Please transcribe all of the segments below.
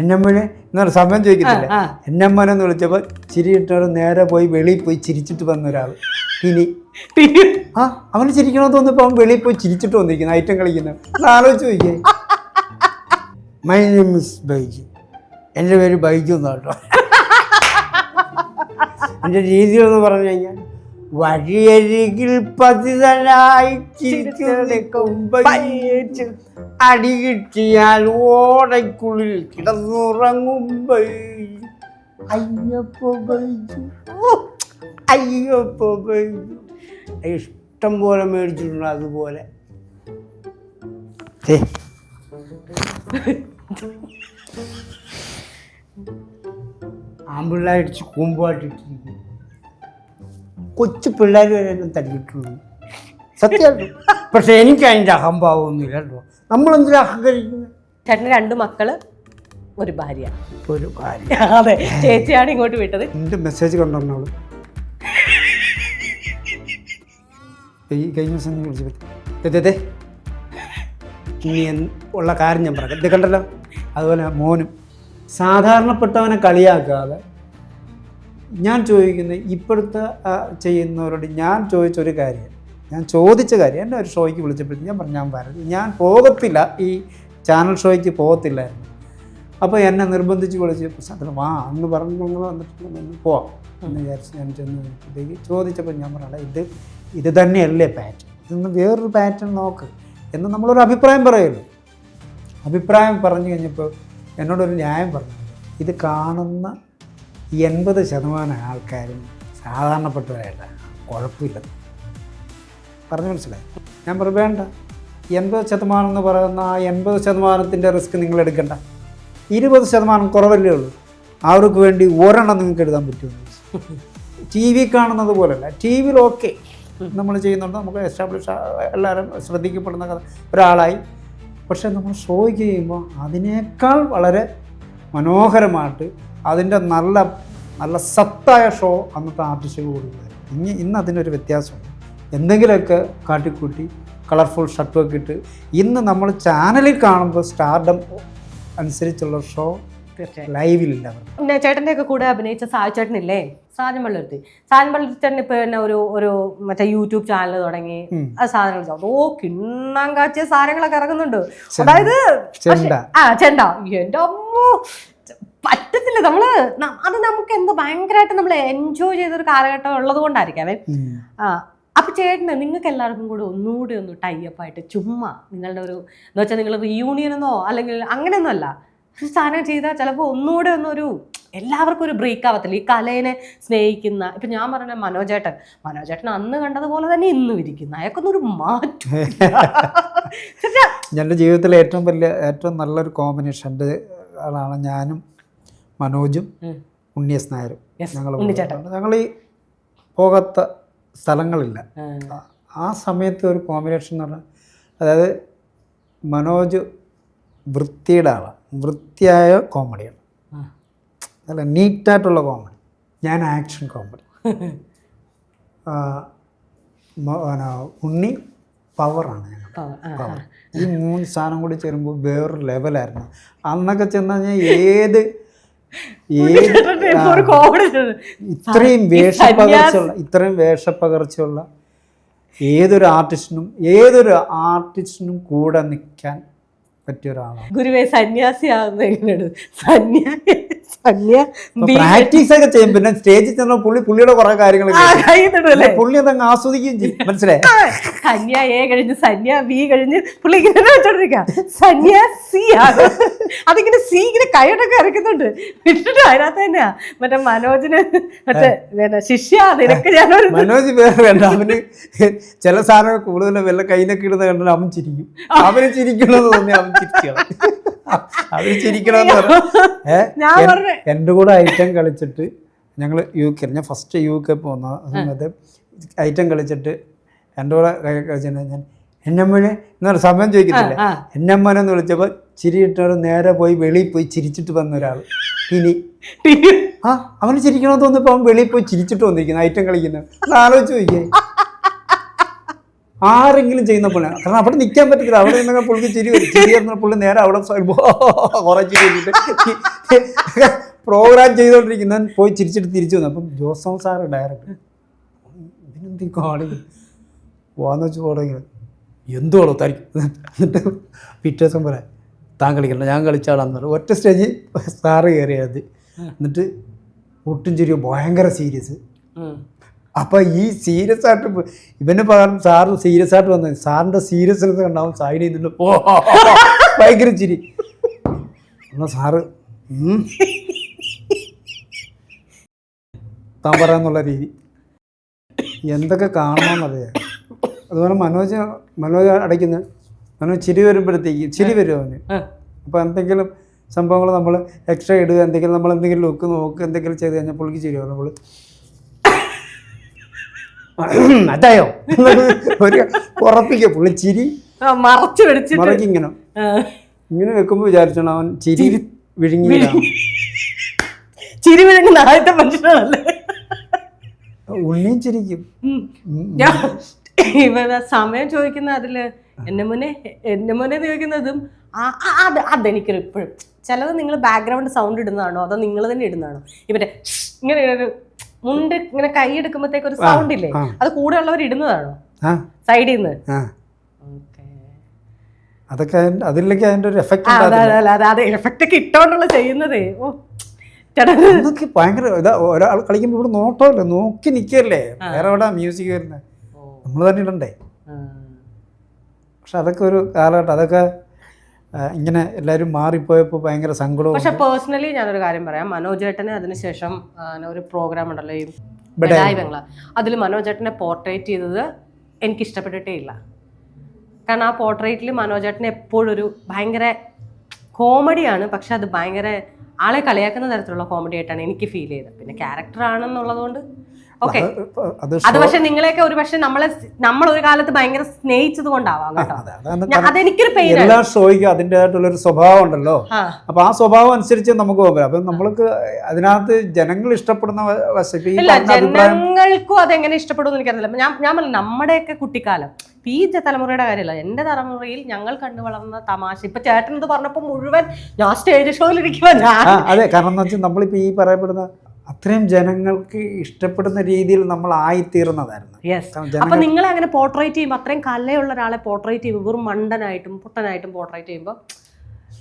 എന്നമ്മനെ എന്നൊരു സമയം ചോദിക്കത്തില്ല. എന്നമ്മനെന്ന് വിളിച്ചപ്പോൾ ചിരിയിട്ടോട് നേരെ പോയി വെളിയിൽ പോയി ചിരിച്ചിട്ട് വന്ന ഒരാൾ. ഇനി അവന് ചിരിക്കണമെന്ന് തോന്നിയപ്പോൾ അവൻ വെളിയിൽ പോയി ചിരിച്ചിട്ട് വന്നിരിക്കുന്നു ഐറ്റം കളിക്കുന്നത്. ആലോചിച്ച് നോക്കിയേ. My name is Baiju. എൻ്റെ പേര് ബൈജു എന്നാണ് കേട്ടോ. എൻ്റെ രീതികളെന്ന് പറഞ്ഞു കഴിഞ്ഞാൽ വഴിയരികിൽ പതിതനായി അടി കിട്ടിയാൽ ഓടയ്ക്കുള്ളിൽ കിടന്നുറങ്ങുമ്പോ അയ്യപ്പോ ബൈജു അയ്യപ്പോ ബൈജു ഇഷ്ടം പോലെ മേടിച്ചിട്ടുണ്ട്. അതുപോലെ ആമ്പിള്ളേരടിച്ച് കൂമ്പാട്ടിട്ടിരിക്കും. കൊച്ചു പിള്ളേർ വരെ എന്നെ തല്ലിയിട്ടുള്ളൂ സത്യമായിട്ടും. പക്ഷെ എനിക്ക് അതിൻ്റെ അഹംഭാവമൊന്നുമില്ല കേട്ടോ. നമ്മളെന്തിനാ അഹങ്കരിക്കുന്നത്? ചേട്ടന് 2 മക്കള്, ഒരു ഭാര്യ. ഒരു ഭാര്യ. അതെ, ചേച്ചിയാണ് ഇങ്ങോട്ട് വിട്ടത്. എൻ്റെ മെസ്സേജ് കൊണ്ടുവന്നോളൂ. ഈ കഴിഞ്ഞ ദിവസം നീ വിളിച്ചത് ഇനി ഉള്ള കാര്യം ഞാൻ പറയാം. ഇത് കണ്ടല്ലോ. അതുപോലെ മോനും സാധാരണപ്പെട്ടവനെ കളിയാക്കാതെ ഞാൻ ചോദിക്കുന്നത് ഇപ്പോഴത്തെ ചെയ്യുന്നവരോട് ഞാൻ ചോദിച്ചൊരു കാര്യം, ഞാൻ ചോദിച്ച കാര്യം എന്നെ ഒരു ഷോയ്ക്ക് വിളിച്ചപ്പോഴത്തേക്ക് ഞാൻ പറഞ്ഞു ഞാൻ പറഞ്ഞു ഞാൻ പോകത്തില്ല, ഈ ചാനൽ ഷോയ്ക്ക് പോകത്തില്ലായിരുന്നു. അപ്പോൾ എന്നെ നിർബന്ധിച്ച് വിളിച്ച് അതിൽ വാ അന്ന് പറഞ്ഞ് ഞങ്ങൾ വന്നിട്ട് പോവാം എന്ന് വിചാരിച്ച് ഞാൻ ചെന്നപ്പോഴത്തേക്ക് ചോദിച്ചപ്പോൾ ഞാൻ പറഞ്ഞ ഇത് തന്നെയല്ലേ പാറ്റേൺ, ഇതൊന്ന് വേറൊരു പാറ്റേൺ നോക്ക് എന്ന് നമ്മളൊരു അഭിപ്രായം പറയുമല്ലോ. അഭിപ്രായം പറഞ്ഞു കഴിഞ്ഞപ്പോൾ എന്നോടൊരു ന്യായം പറഞ്ഞു. ഇത് കാണുന്ന 80% ആൾക്കാരും സാധാരണപ്പെട്ടവരായിട്ടാണ്, കുഴപ്പമില്ല പറഞ്ഞു മനസ്സിലായി. ഞാൻ പറഞ്ഞു വേണ്ട, 80% എന്ന് പറയുന്ന ആ 80% റിസ്ക് നിങ്ങൾ എടുക്കണ്ട. 20% കുറവല്ലേ ഉള്ളൂ, അവർക്ക് വേണ്ടി ഒരെണ്ണം നിങ്ങൾക്ക് എഴുതാൻ പറ്റുമെന്ന്. ടി വി കാണുന്നത് പോലല്ല, ടി വിയിൽ ഓക്കെ നമ്മൾ ചെയ്യുന്നുണ്ട്, നമുക്ക് എസ്റ്റാബ്ലിഷ് എല്ലാവരും ശ്രദ്ധിക്കപ്പെടുന്ന ഒരാളായി. പക്ഷേ നമ്മൾ ഷോ ചെയ്യുമ്പോൾ അതിനേക്കാൾ വളരെ മനോഹരമായിട്ട് അതിൻ്റെ നല്ല നല്ല സത്തായ ഷോ അന്നത്തെ ആർട്ടിസ്റ്റുകൾ കൊടുക്കുന്നത്. ഇന്ന് അതിനൊരു വ്യത്യാസമുണ്ട്. എന്തെങ്കിലുമൊക്കെ കാട്ടിക്കൂട്ടി കളർഫുൾ ഷർട്ടൊക്കെ ഇട്ട് ഇന്ന് നമ്മൾ ചാനലിൽ കാണുമ്പോൾ സ്റ്റാർഡം അനുസരിച്ചുള്ള ഷോ ലൈവിലില്ല. ചേട്ടൻ്റെ ഒക്കെ കൂടെ അഭിനയിച്ച സാജു ചേട്ടനില്ലേ, സാജൻ പള്ളുരുത്തി. സാജൻ പള്ളുരുത്തേട്ടൻ ഇപ്പൊ തന്നെ ഒരു മറ്റേ യൂട്യൂബ് ചാനൽ തുടങ്ങി. അത് സാധനങ്ങൾ കിണ്ണാൻ കാച്ചിയ സാധനങ്ങളൊക്കെ ഇറങ്ങുന്നുണ്ട്. അതായത് ചെണ്ട എന്റെ അമ്മോ പറ്റത്തില്ല. അത് നമുക്ക് എന്തോ ഭയങ്കരമായിട്ട് നമ്മൾ എൻജോയ് ചെയ്തൊരു കാലഘട്ടം ഉള്ളത് കൊണ്ടായിരിക്കാമേ. അപ്പൊ ചേട്ടന് നിങ്ങൾക്ക് എല്ലാവർക്കും കൂടെ ഒന്നുകൂടി ഒന്ന് ടൈപ്പായിട്ട് ചുമ്മാ നിങ്ങളുടെ ഒരു എന്ന് വെച്ചാൽ നിങ്ങൾ റീയൂണിയൻ എന്നോ അല്ലെങ്കിൽ അങ്ങനെയൊന്നും അല്ല, ഒരു സാധനം ചെയ്താൽ ചിലപ്പോൾ ഒന്നുകൂടെ ഒന്നൊരു എല്ലാവർക്കും ഒരു ബ്രേക്ക് ആവത്തില്ല. ഈ കലേനെ സ്നേഹിക്കുന്ന ഇപ്പം ഞാൻ പറഞ്ഞ മനോജേട്ടൻ അന്ന് കണ്ടതുപോലെ തന്നെ ഇന്നും ഇരിക്കുന്ന അയാൾക്കൊന്നൊരു മാറ്റം. എൻ്റെ ജീവിതത്തിലെ ഏറ്റവും നല്ലൊരു കോമ്പിനേഷൻ എൻ്റെ ആളാണ് ഞാനും മനോജും ഉണ്ണിയസ് നായരും. ഞങ്ങൾ ഈ പോകാത്ത സ്ഥലങ്ങളില്ല. ആ സമയത്ത് ഒരു കോമ്പിനേഷൻ എന്ന് പറഞ്ഞാൽ, അതായത് മനോജ് വൃത്തിയുടെ ആളാണ്, വൃത്തിയായ കോമഡിയാണ്, നല്ല നീറ്റായിട്ടുള്ള കോമഡി. ഞാൻ ആക്ഷൻ കോമഡി. ഉണ്ണി പവറാണ്. ഞങ്ങൾ പവർ. ഈ 3 സാധനം കൂടി ചേരുമ്പോൾ വേറൊരു ലെവലായിരുന്നു. അന്നൊക്കെ ചെന്ന് കഴിഞ്ഞാൽ ഇത്രയും വേഷപ്പകർച്ചയുള്ള ഏതൊരു ആർട്ടിസ്റ്റിനും കൂടെ നിൽക്കാൻ പറ്റിയ ഒരാളാണ്. ഗുരുവേ സന്യാസിയാവുന്ന പ്രാക്ടീസ് ഒക്കെ ചെയ്യും. പിന്നെ സ്റ്റേജിൽ ചെന്ന പുള്ളിയുടെ കുറെ കാര്യങ്ങൾ പുള്ളി അതങ്ങ് ആസ്വദിക്കുകയും ചെയ്യും. മനസ്സിലായി? സന്യ എ കഴിഞ്ഞ് സന്യ ബി കഴിഞ്ഞ് പുള്ളി ഇങ്ങനെ വെച്ചോണ്ടിരിക്കുക സന്യാസിയാണ്. അതിങ്ങനെ സി ഇങ്ങനെ കൈയോട്ടൊക്കെ ഇറക്കുന്നുണ്ട്. വിട്ടിട്ട് അതിനകത്ത് തന്നെയാ മറ്റേ മനോജിന് മറ്റേ ശിഷ്യ നിനക്ക് ഞാനൊരു മനോജ് വേറെ വേണ്ട. അവന് ചില സാധനങ്ങൾ കൂടുതൽ വല്ല കൈനൊക്കെ ഇടുന്ന കണ്ടാൽ അവൻ ചിരിക്കും. അവന് ചിരിക്കണമെന്ന് തോന്നി അവൻ അവര് ചിരിക്കണമെന്ന് പറഞ്ഞു. എൻ്റെ കൂടെ ഐറ്റം കളിച്ചിട്ട് ഞങ്ങൾ ഞാൻ ഫസ്റ്റ് UK പോകുന്ന സമയത്ത് ഐറ്റം കളിച്ചിട്ട് എൻ്റെ കൂടെ കളിച്ചിട്ട് ഞാൻ എന്നമ്മനെ എന്നൊരു സമയം ചോദിക്കത്തില്ല, എന്നമ്മനെന്ന് വിളിച്ചപ്പോൾ ചിരിയിട്ടോട് നേരെ പോയി വെളിയിൽ പോയി ചിരിച്ചിട്ട് വന്ന ഒരാൾ. ഇനി അവന് ചിരിക്കണമെന്ന് തോന്നിയപ്പോൾ അവൻ വെളിയിൽ പോയി ചിരിച്ചിട്ട് വന്നിരിക്കുന്നു ഐറ്റം കളിക്കുന്നത്. ആലോചിച്ച് നോക്കിയേ. ആരെങ്കിലും ചെയ്യുന്ന പോലെ, കാരണം അവിടെ നിൽക്കാൻ പറ്റത്തില്ല. അവിടെ നിന്നൊക്കെ പുള്ളിക്ക് ചിരി വരും. ചിരി പറഞ്ഞാൽ പുള്ളി നേരെ അവിടെ കുറേ ചിരി വെച്ചിട്ട് പ്രോഗ്രാം ചെയ്തുകൊണ്ടിരിക്കുന്ന പോയി ചിരിച്ചിട്ട് തിരിച്ചു വന്നു. അപ്പം ജോസഫ് സാറ് ഡയറക്ടർ ഇതിനെന്ത് കാളി പോകാന്ന് വെച്ച് പോകണമെങ്കിൽ എന്തുവാണോ തനിക്ക്. എന്നിട്ട് പിറ്റേ ദിവസം പോലെ താൻ കളിക്കണ്ട, ഞാൻ കളിച്ചാളാന്ന് പറഞ്ഞു. ഒറ്റ സ്റ്റേജിൽ സാറ് കയറിയത്. എന്നിട്ട് ഒട്ടും ചിരിയോ ഭയങ്കര സീരിയസ്. അപ്പം ഈ സീരിയസ് ആയിട്ട് ഇവന് പകരം സാറ് സീരിയസ് ആയിട്ട് വന്നത്. സാറിൻ്റെ സീരിയസ്നെസ് കണ്ടാവും സൈഡ് ചെയ്തിട്ട് ഭയങ്കര ചിരി. എന്നാൽ സാറ് താൻ പറയാന്നുള്ള രീതി എന്തൊക്കെ കാണണമെന്നറിയാം. അതുപോലെ മനോജ് അടയ്ക്കുന്ന മനോജ് ചിരി വരുമ്പോഴത്തേക്ക് ചിരി വരും അവന്. അപ്പോൾ എന്തെങ്കിലും സംഭവങ്ങൾ നമ്മൾ എക്സ്ട്രാ ഇടുക, എന്തെങ്കിലും നമ്മൾ എന്തെങ്കിലും ലുക്ക് നോക്കുക, എന്തെങ്കിലും ചെയ്ത് കഴിഞ്ഞാൽ പുള്ളിക്ക് ചിരി വരും. നമ്മൾ അതായോ ഒരു ഉറപ്പിക്കുക പുള്ളി ചിരി മറക്കി ഇങ്ങനെ വെക്കുമ്പോൾ വിചാരിച്ചോണം അവൻ ചിരി വിഴുങ്ങിയതാണ്. ചിരി വിഴുങ്ങുന്ന ആദ്യത്തെ മനുഷ്യനല്ലേ ഉള്ളിയും ചിരിക്കും. ഇവ സമയം ചോദിക്കുന്ന അതില് എന്നെ മുന്നേ ചോദിക്കുന്നതും അതെനിക്കൊരു ഇപ്പോഴും ചിലത് നിങ്ങൾ ബാക്ക്ഗ്രൗണ്ട് സൗണ്ട് ഇടുന്നതാണോ അതോ നിങ്ങൾ തന്നെ ഇടുന്നതാണോ? ഇവരെ ഇങ്ങനെ ഒരു മുണ്ട് ഇങ്ങനെ കൈ എടുക്കുമ്പോഴത്തേക്ക് ഒരു സൗണ്ട് ഇല്ലേ, അത് കൂടെ ഉള്ളവർ ഇടുന്നതാണോ സൈഡിൽ നിന്ന്? അതൊക്കെ അതിലേക്ക് അതിന്റെ ഒരു എഫക്ട് എഫക്ട് ഒക്കെ ഇട്ടോണ്ടുള്ള ചെയ്യുന്നതേ. ഓ അതൊക്കെ ഭയങ്കര ഇതാ. ഒരാൾ കളിക്കുമ്പോൾ ഇവിടെ നോട്ടമല്ലേ, നോക്കി നിൽക്കല്ലേ, വേറെ എവിടെ മ്യൂസിക് വരുന്നത്, നമ്മൾ തന്നെ ഇടണ്ടേ. പക്ഷെ അതൊക്കെ ഒരു കാലഘട്ടം. അതൊക്കെ ഇങ്ങനെ എല്ലാവരും മാറിപ്പോയപ്പോൾ ഭയങ്കര സങ്കടവും. പക്ഷെ പേഴ്സണലി ഞാനൊരു കാര്യം പറയാം, മനോജ് ഏട്ടന് അതിനുശേഷം ഒരു പ്രോഗ്രാം ഉണ്ടല്ലോ ഈ ബഡായി ബംഗ്ല, അതിൽ മനോജ് ഏട്ടനെ പോർട്രേറ്റ് ചെയ്തത് എനിക്ക് ഇഷ്ടപ്പെട്ടിട്ടേ ഇല്ല. കാരണം ആ പോർട്രേറ്റിൽ മനോജ് ഏട്ടനെ എപ്പോഴും ഒരു ഭയങ്കര കോമഡിയാണ്, പക്ഷെ അത് ഭയങ്കര ആളെ കളിയാക്കുന്ന തരത്തിലുള്ള കോമഡി ആയിട്ടാണ് എനിക്ക് ഫീൽ ചെയ്തത്. പിന്നെ ക്യാരക്ടർ ആണെന്നുള്ളതുകൊണ്ട് ഓക്കെ, അത് പക്ഷെ നിങ്ങളെയൊക്കെ ഒരു പക്ഷെ നമ്മളൊരു കാലത്ത് ഭയങ്കര സ്നേഹിച്ചത് കൊണ്ടാവാം കേട്ടോ. അതെനിക്കൊരു പെയിൻ. എല്ലാ ഷോയ്ക്കും അതിൻ്റെതായിട്ടുള്ളൊരു സ്വഭാവം ഉണ്ടല്ലോ. അപ്പൊ ആ സ്വഭാവം അനുസരിച്ച് നമുക്ക് പോകാം. അപ്പൊ നമ്മൾക്ക് അതിനകത്ത് ജനങ്ങൾ ഇഷ്ടപ്പെടുന്ന ജനങ്ങൾക്കും അതെങ്ങനെ ഇഷ്ടപ്പെടുമെന്ന് എനിക്കറിയില്ല. ഞാൻ പറഞ്ഞു നമ്മുടെയൊക്കെ കുട്ടിക്കാലം, ഈ തലമുറയുടെ കാര്യമല്ല, എൻ്റെ തലമുറയിൽ ഞങ്ങൾ കണ്ടു വളർന്ന തമാശ. ഇപ്പൊ ചേട്ടൻ ഇത് പറഞ്ഞപ്പോൾ മുഴുവൻ ഞാൻ സ്റ്റേജ് ഷോയിൽ ഇരിക്കുവാ. അതെ, കാരണം എന്താ വെച്ചാൽ നമ്മളിപ്പോ ഈ പറയപ്പെടുന്ന അത്രയും ജനങ്ങൾക്ക് ഇഷ്ടപ്പെടുന്ന രീതിയിൽ നമ്മൾ ആയിത്തീർന്നതായിരുന്നു. അപ്പൊ നിങ്ങളെ അങ്ങനെ പോർട്രേറ്റ് ചെയ്യുമ്പോൾ, അത്രയും കലയുള്ള ഒരാളെ പോർട്രേറ്റ് ചെയ്യുമ്പോൾ വെറും മണ്ടനായിട്ടും പൊട്ടനായിട്ടും പോർട്രേറ്റ് ചെയ്യുമ്പോൾ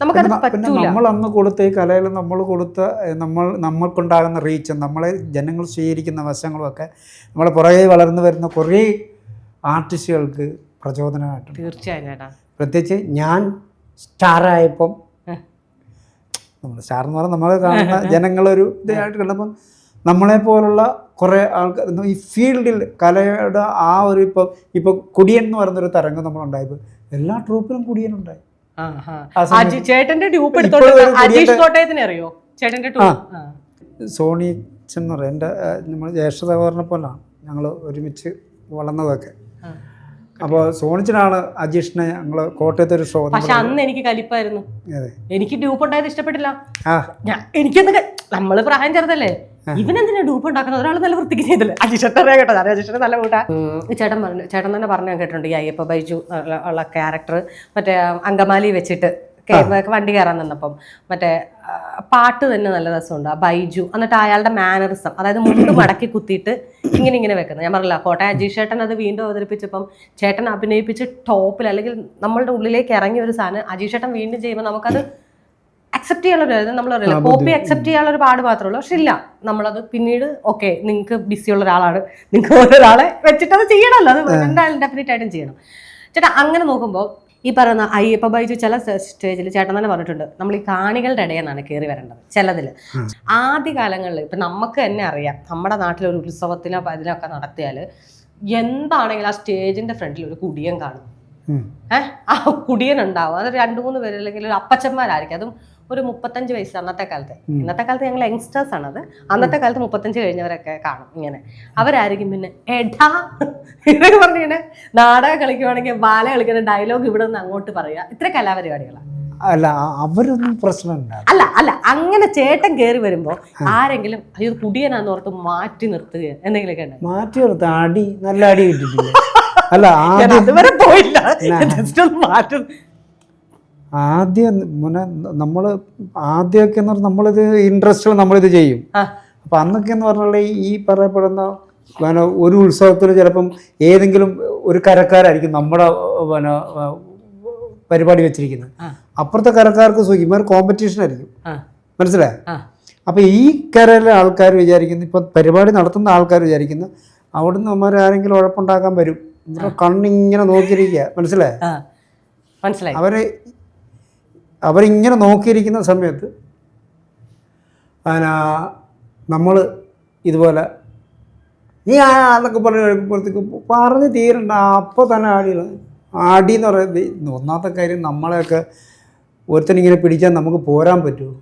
നമുക്കത് പറ്റൂല. നമ്മൾ അന്ന് കൊടുത്ത ഈ കലയിൽ നമ്മൾ കൊടുത്ത നമ്മൾക്കുണ്ടാകുന്ന റീച്ചും നമ്മളെ ജനങ്ങൾ സ്വീകരിക്കുന്ന വശങ്ങളും ഒക്കെ നമ്മളെ പുറകെ വളർന്നു വരുന്ന കുറേ ആർട്ടിസ്റ്റുകൾക്ക് പ്രചോദനമായിട്ടുണ്ട്. തീർച്ചയായും ചേട്ടാ. പ്രത്യേകിച്ച് ഞാൻ സ്റ്റാറായപ്പം, നമ്മൾ സ്റ്റാർ എന്ന് പറഞ്ഞാൽ നമ്മൾ കാണുന്ന ജനങ്ങളൊരു ഇതായിട്ട് കണ്ടപ്പം നമ്മളെപ്പോലുള്ള കുറേ ആൾക്കാർ ഈ ഫീൽഡിൽ കലയുടെ ആ ഒരു ഇപ്പോൾ കുടിയൻ എന്ന് പറയുന്നൊരു തരംഗം നമ്മളുണ്ടായപ്പോൾ എല്ലാ ട്രൂപ്പിലും കുടിയനുണ്ടായി. ചേട്ടന്റെ സോണി എന്ന് പറയും, എൻ്റെ നമ്മൾ ജ്യേഷ്ഠ സഹോദരനെ പോലാണ് ഞങ്ങൾ ഒരുമിച്ച് വളർന്നതൊക്കെ. അപ്പോൾ സോണിച്ചനാണ് അജീഷിനെ ഞങ്ങൾ കോട്ടയത്തെ ഒരു ഷോ. പക്ഷെ അന്ന് എനിക്ക് കലിപ്പായിരുന്നു, എനിക്ക് ഡ്യൂപ്പ് ഉണ്ടായത് ഇഷ്ടപ്പെട്ടില്ല. എനിക്കെന്തൊക്കെ നമ്മൾ പ്രായം ചെറുതല്ലേ, ഇവനെന്തിനാ ഡ്യൂപ്പ് ഉണ്ടാക്കുന്നത്, ഒരാൾ നല്ല വൃത്തിക്ക് ചെയ്തില്ലേ. അജീഷേട്ടൻ അറിയാം കേട്ടോ, അജീഷേട്ടൻ നല്ല കൂട്ടാ. ചേട്ടൻ തന്നെ പറഞ്ഞു കേട്ടിട്ടുണ്ട് ഈ അയ്യപ്പ ബൈജു ഉള്ള ക്യാരക്ടർ മറ്റേ അങ്കമാലി വെച്ചിട്ട് വണ്ടി കയറാൻ നിന്നപ്പം മറ്റേ പാട്ട് തന്നെ നല്ല രസമുണ്ട് ആ ബൈജു. എന്നിട്ട് അയാളുടെ മാനറിസം, അതായത് മുണ്ട് മടക്കി കുത്തിയിട്ട് ഇങ്ങനെ വെക്കുന്നത്. ഞാൻ പറഞ്ഞില്ല, കോട്ടയം അജീഷ് ചേട്ടൻ അത് വീണ്ടും അവതരിപ്പിച്ചപ്പം ചേട്ടൻ അഭിനയിപ്പിച്ച് ടോപ്പിൽ, അല്ലെങ്കിൽ നമ്മളുടെ ഉള്ളിലേക്ക് ഇറങ്ങിയ ഒരു സാധനം അജീഷ് ചേട്ടൻ വീണ്ടും ചെയ്യുമ്പോൾ നമുക്കത് അക്സെപ്റ്റ് ചെയ്യാനുള്ള, നമ്മൾ പറയില്ല കോപ്പി അക്സെപ്റ്റ് ചെയ്യാനുള്ള ഒരു പാട് മാത്രമേ ഉള്ളൂ. പക്ഷെ ഇല്ല, നമ്മളത് പിന്നീട് ഓക്കെ നിങ്ങൾക്ക് ബിസിയുള്ള ഒരാളാണ്, നിങ്ങൾക്ക് ഓരോരാളെ വെച്ചിട്ട് അത് ചെയ്യണമല്ലോ, അത് എന്തായാലും ഡെഫിനറ്റ് ആയിട്ടും ചെയ്യണം. ചേട്ടാ അങ്ങനെ നോക്കുമ്പോൾ ഈ പറയുന്ന അയ്യപ്പ ബൈജു ചില സ്റ്റേജിൽ ചേട്ടൻ തന്നെ പറഞ്ഞിട്ടുണ്ട്, നമ്മൾ ഈ കാണികളുടെ ഇടയിൽ നിന്നാണ് കയറി വരേണ്ടത്. ചിലതിൽ ആദ്യ കാലങ്ങളിൽ ഇപ്പം നമുക്ക് തന്നെ അറിയാം, നമ്മുടെ നാട്ടിലൊരു ഉത്സവത്തിനോ ഇതിനൊക്കെ നടത്തിയാൽ എന്താണെങ്കിലും ആ സ്റ്റേജിന്റെ ഫ്രണ്ടിൽ ഒരു കുടിയൻ കാണും. ആ കുടിയൻ ഉണ്ടാവും, അത് 2-3 പേര്, അല്ലെങ്കിൽ ഒരു അപ്പച്ചന്മാരായിരിക്കും, അതും ഒരു 35 വയസ്സ്. അന്നത്തെ കാലത്ത്, ഇന്നത്തെ കാലത്ത് ഞങ്ങൾ യങ്സ്റ്റേഴ്സ് ആണത്, അന്നത്തെ കാലത്ത് 35 കഴിഞ്ഞവരൊക്കെ കാണും. ഇങ്ങനെ അവരായിരിക്കും പിന്നെ എടാ ഇതൊക്കെ പറഞ്ഞിങ്ങനെ നാടകം കളിക്കുവാണെങ്കിൽ ബാല കളിക്കുന്ന ഡയലോഗ് ഇവിടെ നിന്ന് അങ്ങോട്ട് പറയുക. ഇത്ര കലാപരിപാടികളാണ്. അല്ല അവരൊന്നും പ്രശ്നമില്ല. അല്ല അങ്ങനെ ചേട്ടൻ കയറി വരുമ്പോ ആരെങ്കിലും അയ്യോ കുടിയനാന്ന് ഓർത്ത് മാറ്റി നിർത്തുക എന്തെങ്കിലുമൊക്കെ ഉണ്ട്? മാറ്റി നിർത്തുക, അടി നല്ല അടി കിട്ടിയിട്ടില്ല. അല്ല ഞാൻ അതുവരെ പോയില്ല, ജസ്റ്റ് ഒന്ന് മാറ്റും. ആദ്യം നമ്മൾ ആദ്യമൊക്കെ എന്ന് പറഞ്ഞാൽ നമ്മളിത് ഇൻട്രസ്റ്റിൽ നമ്മളിത് ചെയ്യും. അപ്പം അന്നൊക്കെ എന്ന് പറഞ്ഞാൽ ഈ പറയപ്പെടുന്ന ഒരു ഉത്സവത്തിൽ ചിലപ്പം ഏതെങ്കിലും ഒരു കരക്കാരായിരിക്കും നമ്മുടെ പരിപാടി വെച്ചിരിക്കുന്നത്. അപ്പുറത്തെ കരക്കാർക്ക് സുഖിമാർ കോമ്പറ്റീഷൻ ആയിരിക്കും, മനസ്സിലായി? അപ്പം ഈ കരയിലെ ആൾക്കാർ വിചാരിക്കുന്നു, ഇപ്പം പരിപാടി നടത്തുന്ന ആൾക്കാർ വിചാരിക്കുന്നു അവിടുന്ന് അമ്മമാർ ആരെങ്കിലും ഉഴപ്പുണ്ടാക്കാൻ വരും, കണ്ണിങ്ങനെ നോക്കിയിരിക്കുക, മനസ്സിലായി? അവരിങ്ങനെ നോക്കിയിരിക്കുന്ന സമയത്ത് നമ്മൾ ഇതുപോലെ നീ എന്നൊക്കെ പറഞ്ഞ് തീരണ്ട, അപ്പോൾ തന്നെ ആടി എന്ന് പറയുന്നത്. ഒന്നാമത്തെ കാര്യം, നമ്മളെയൊക്കെ ഒരുത്തനിങ്ങനെ പിടിച്ചാൽ നമുക്ക് പോരാൻ പറ്റുമോ?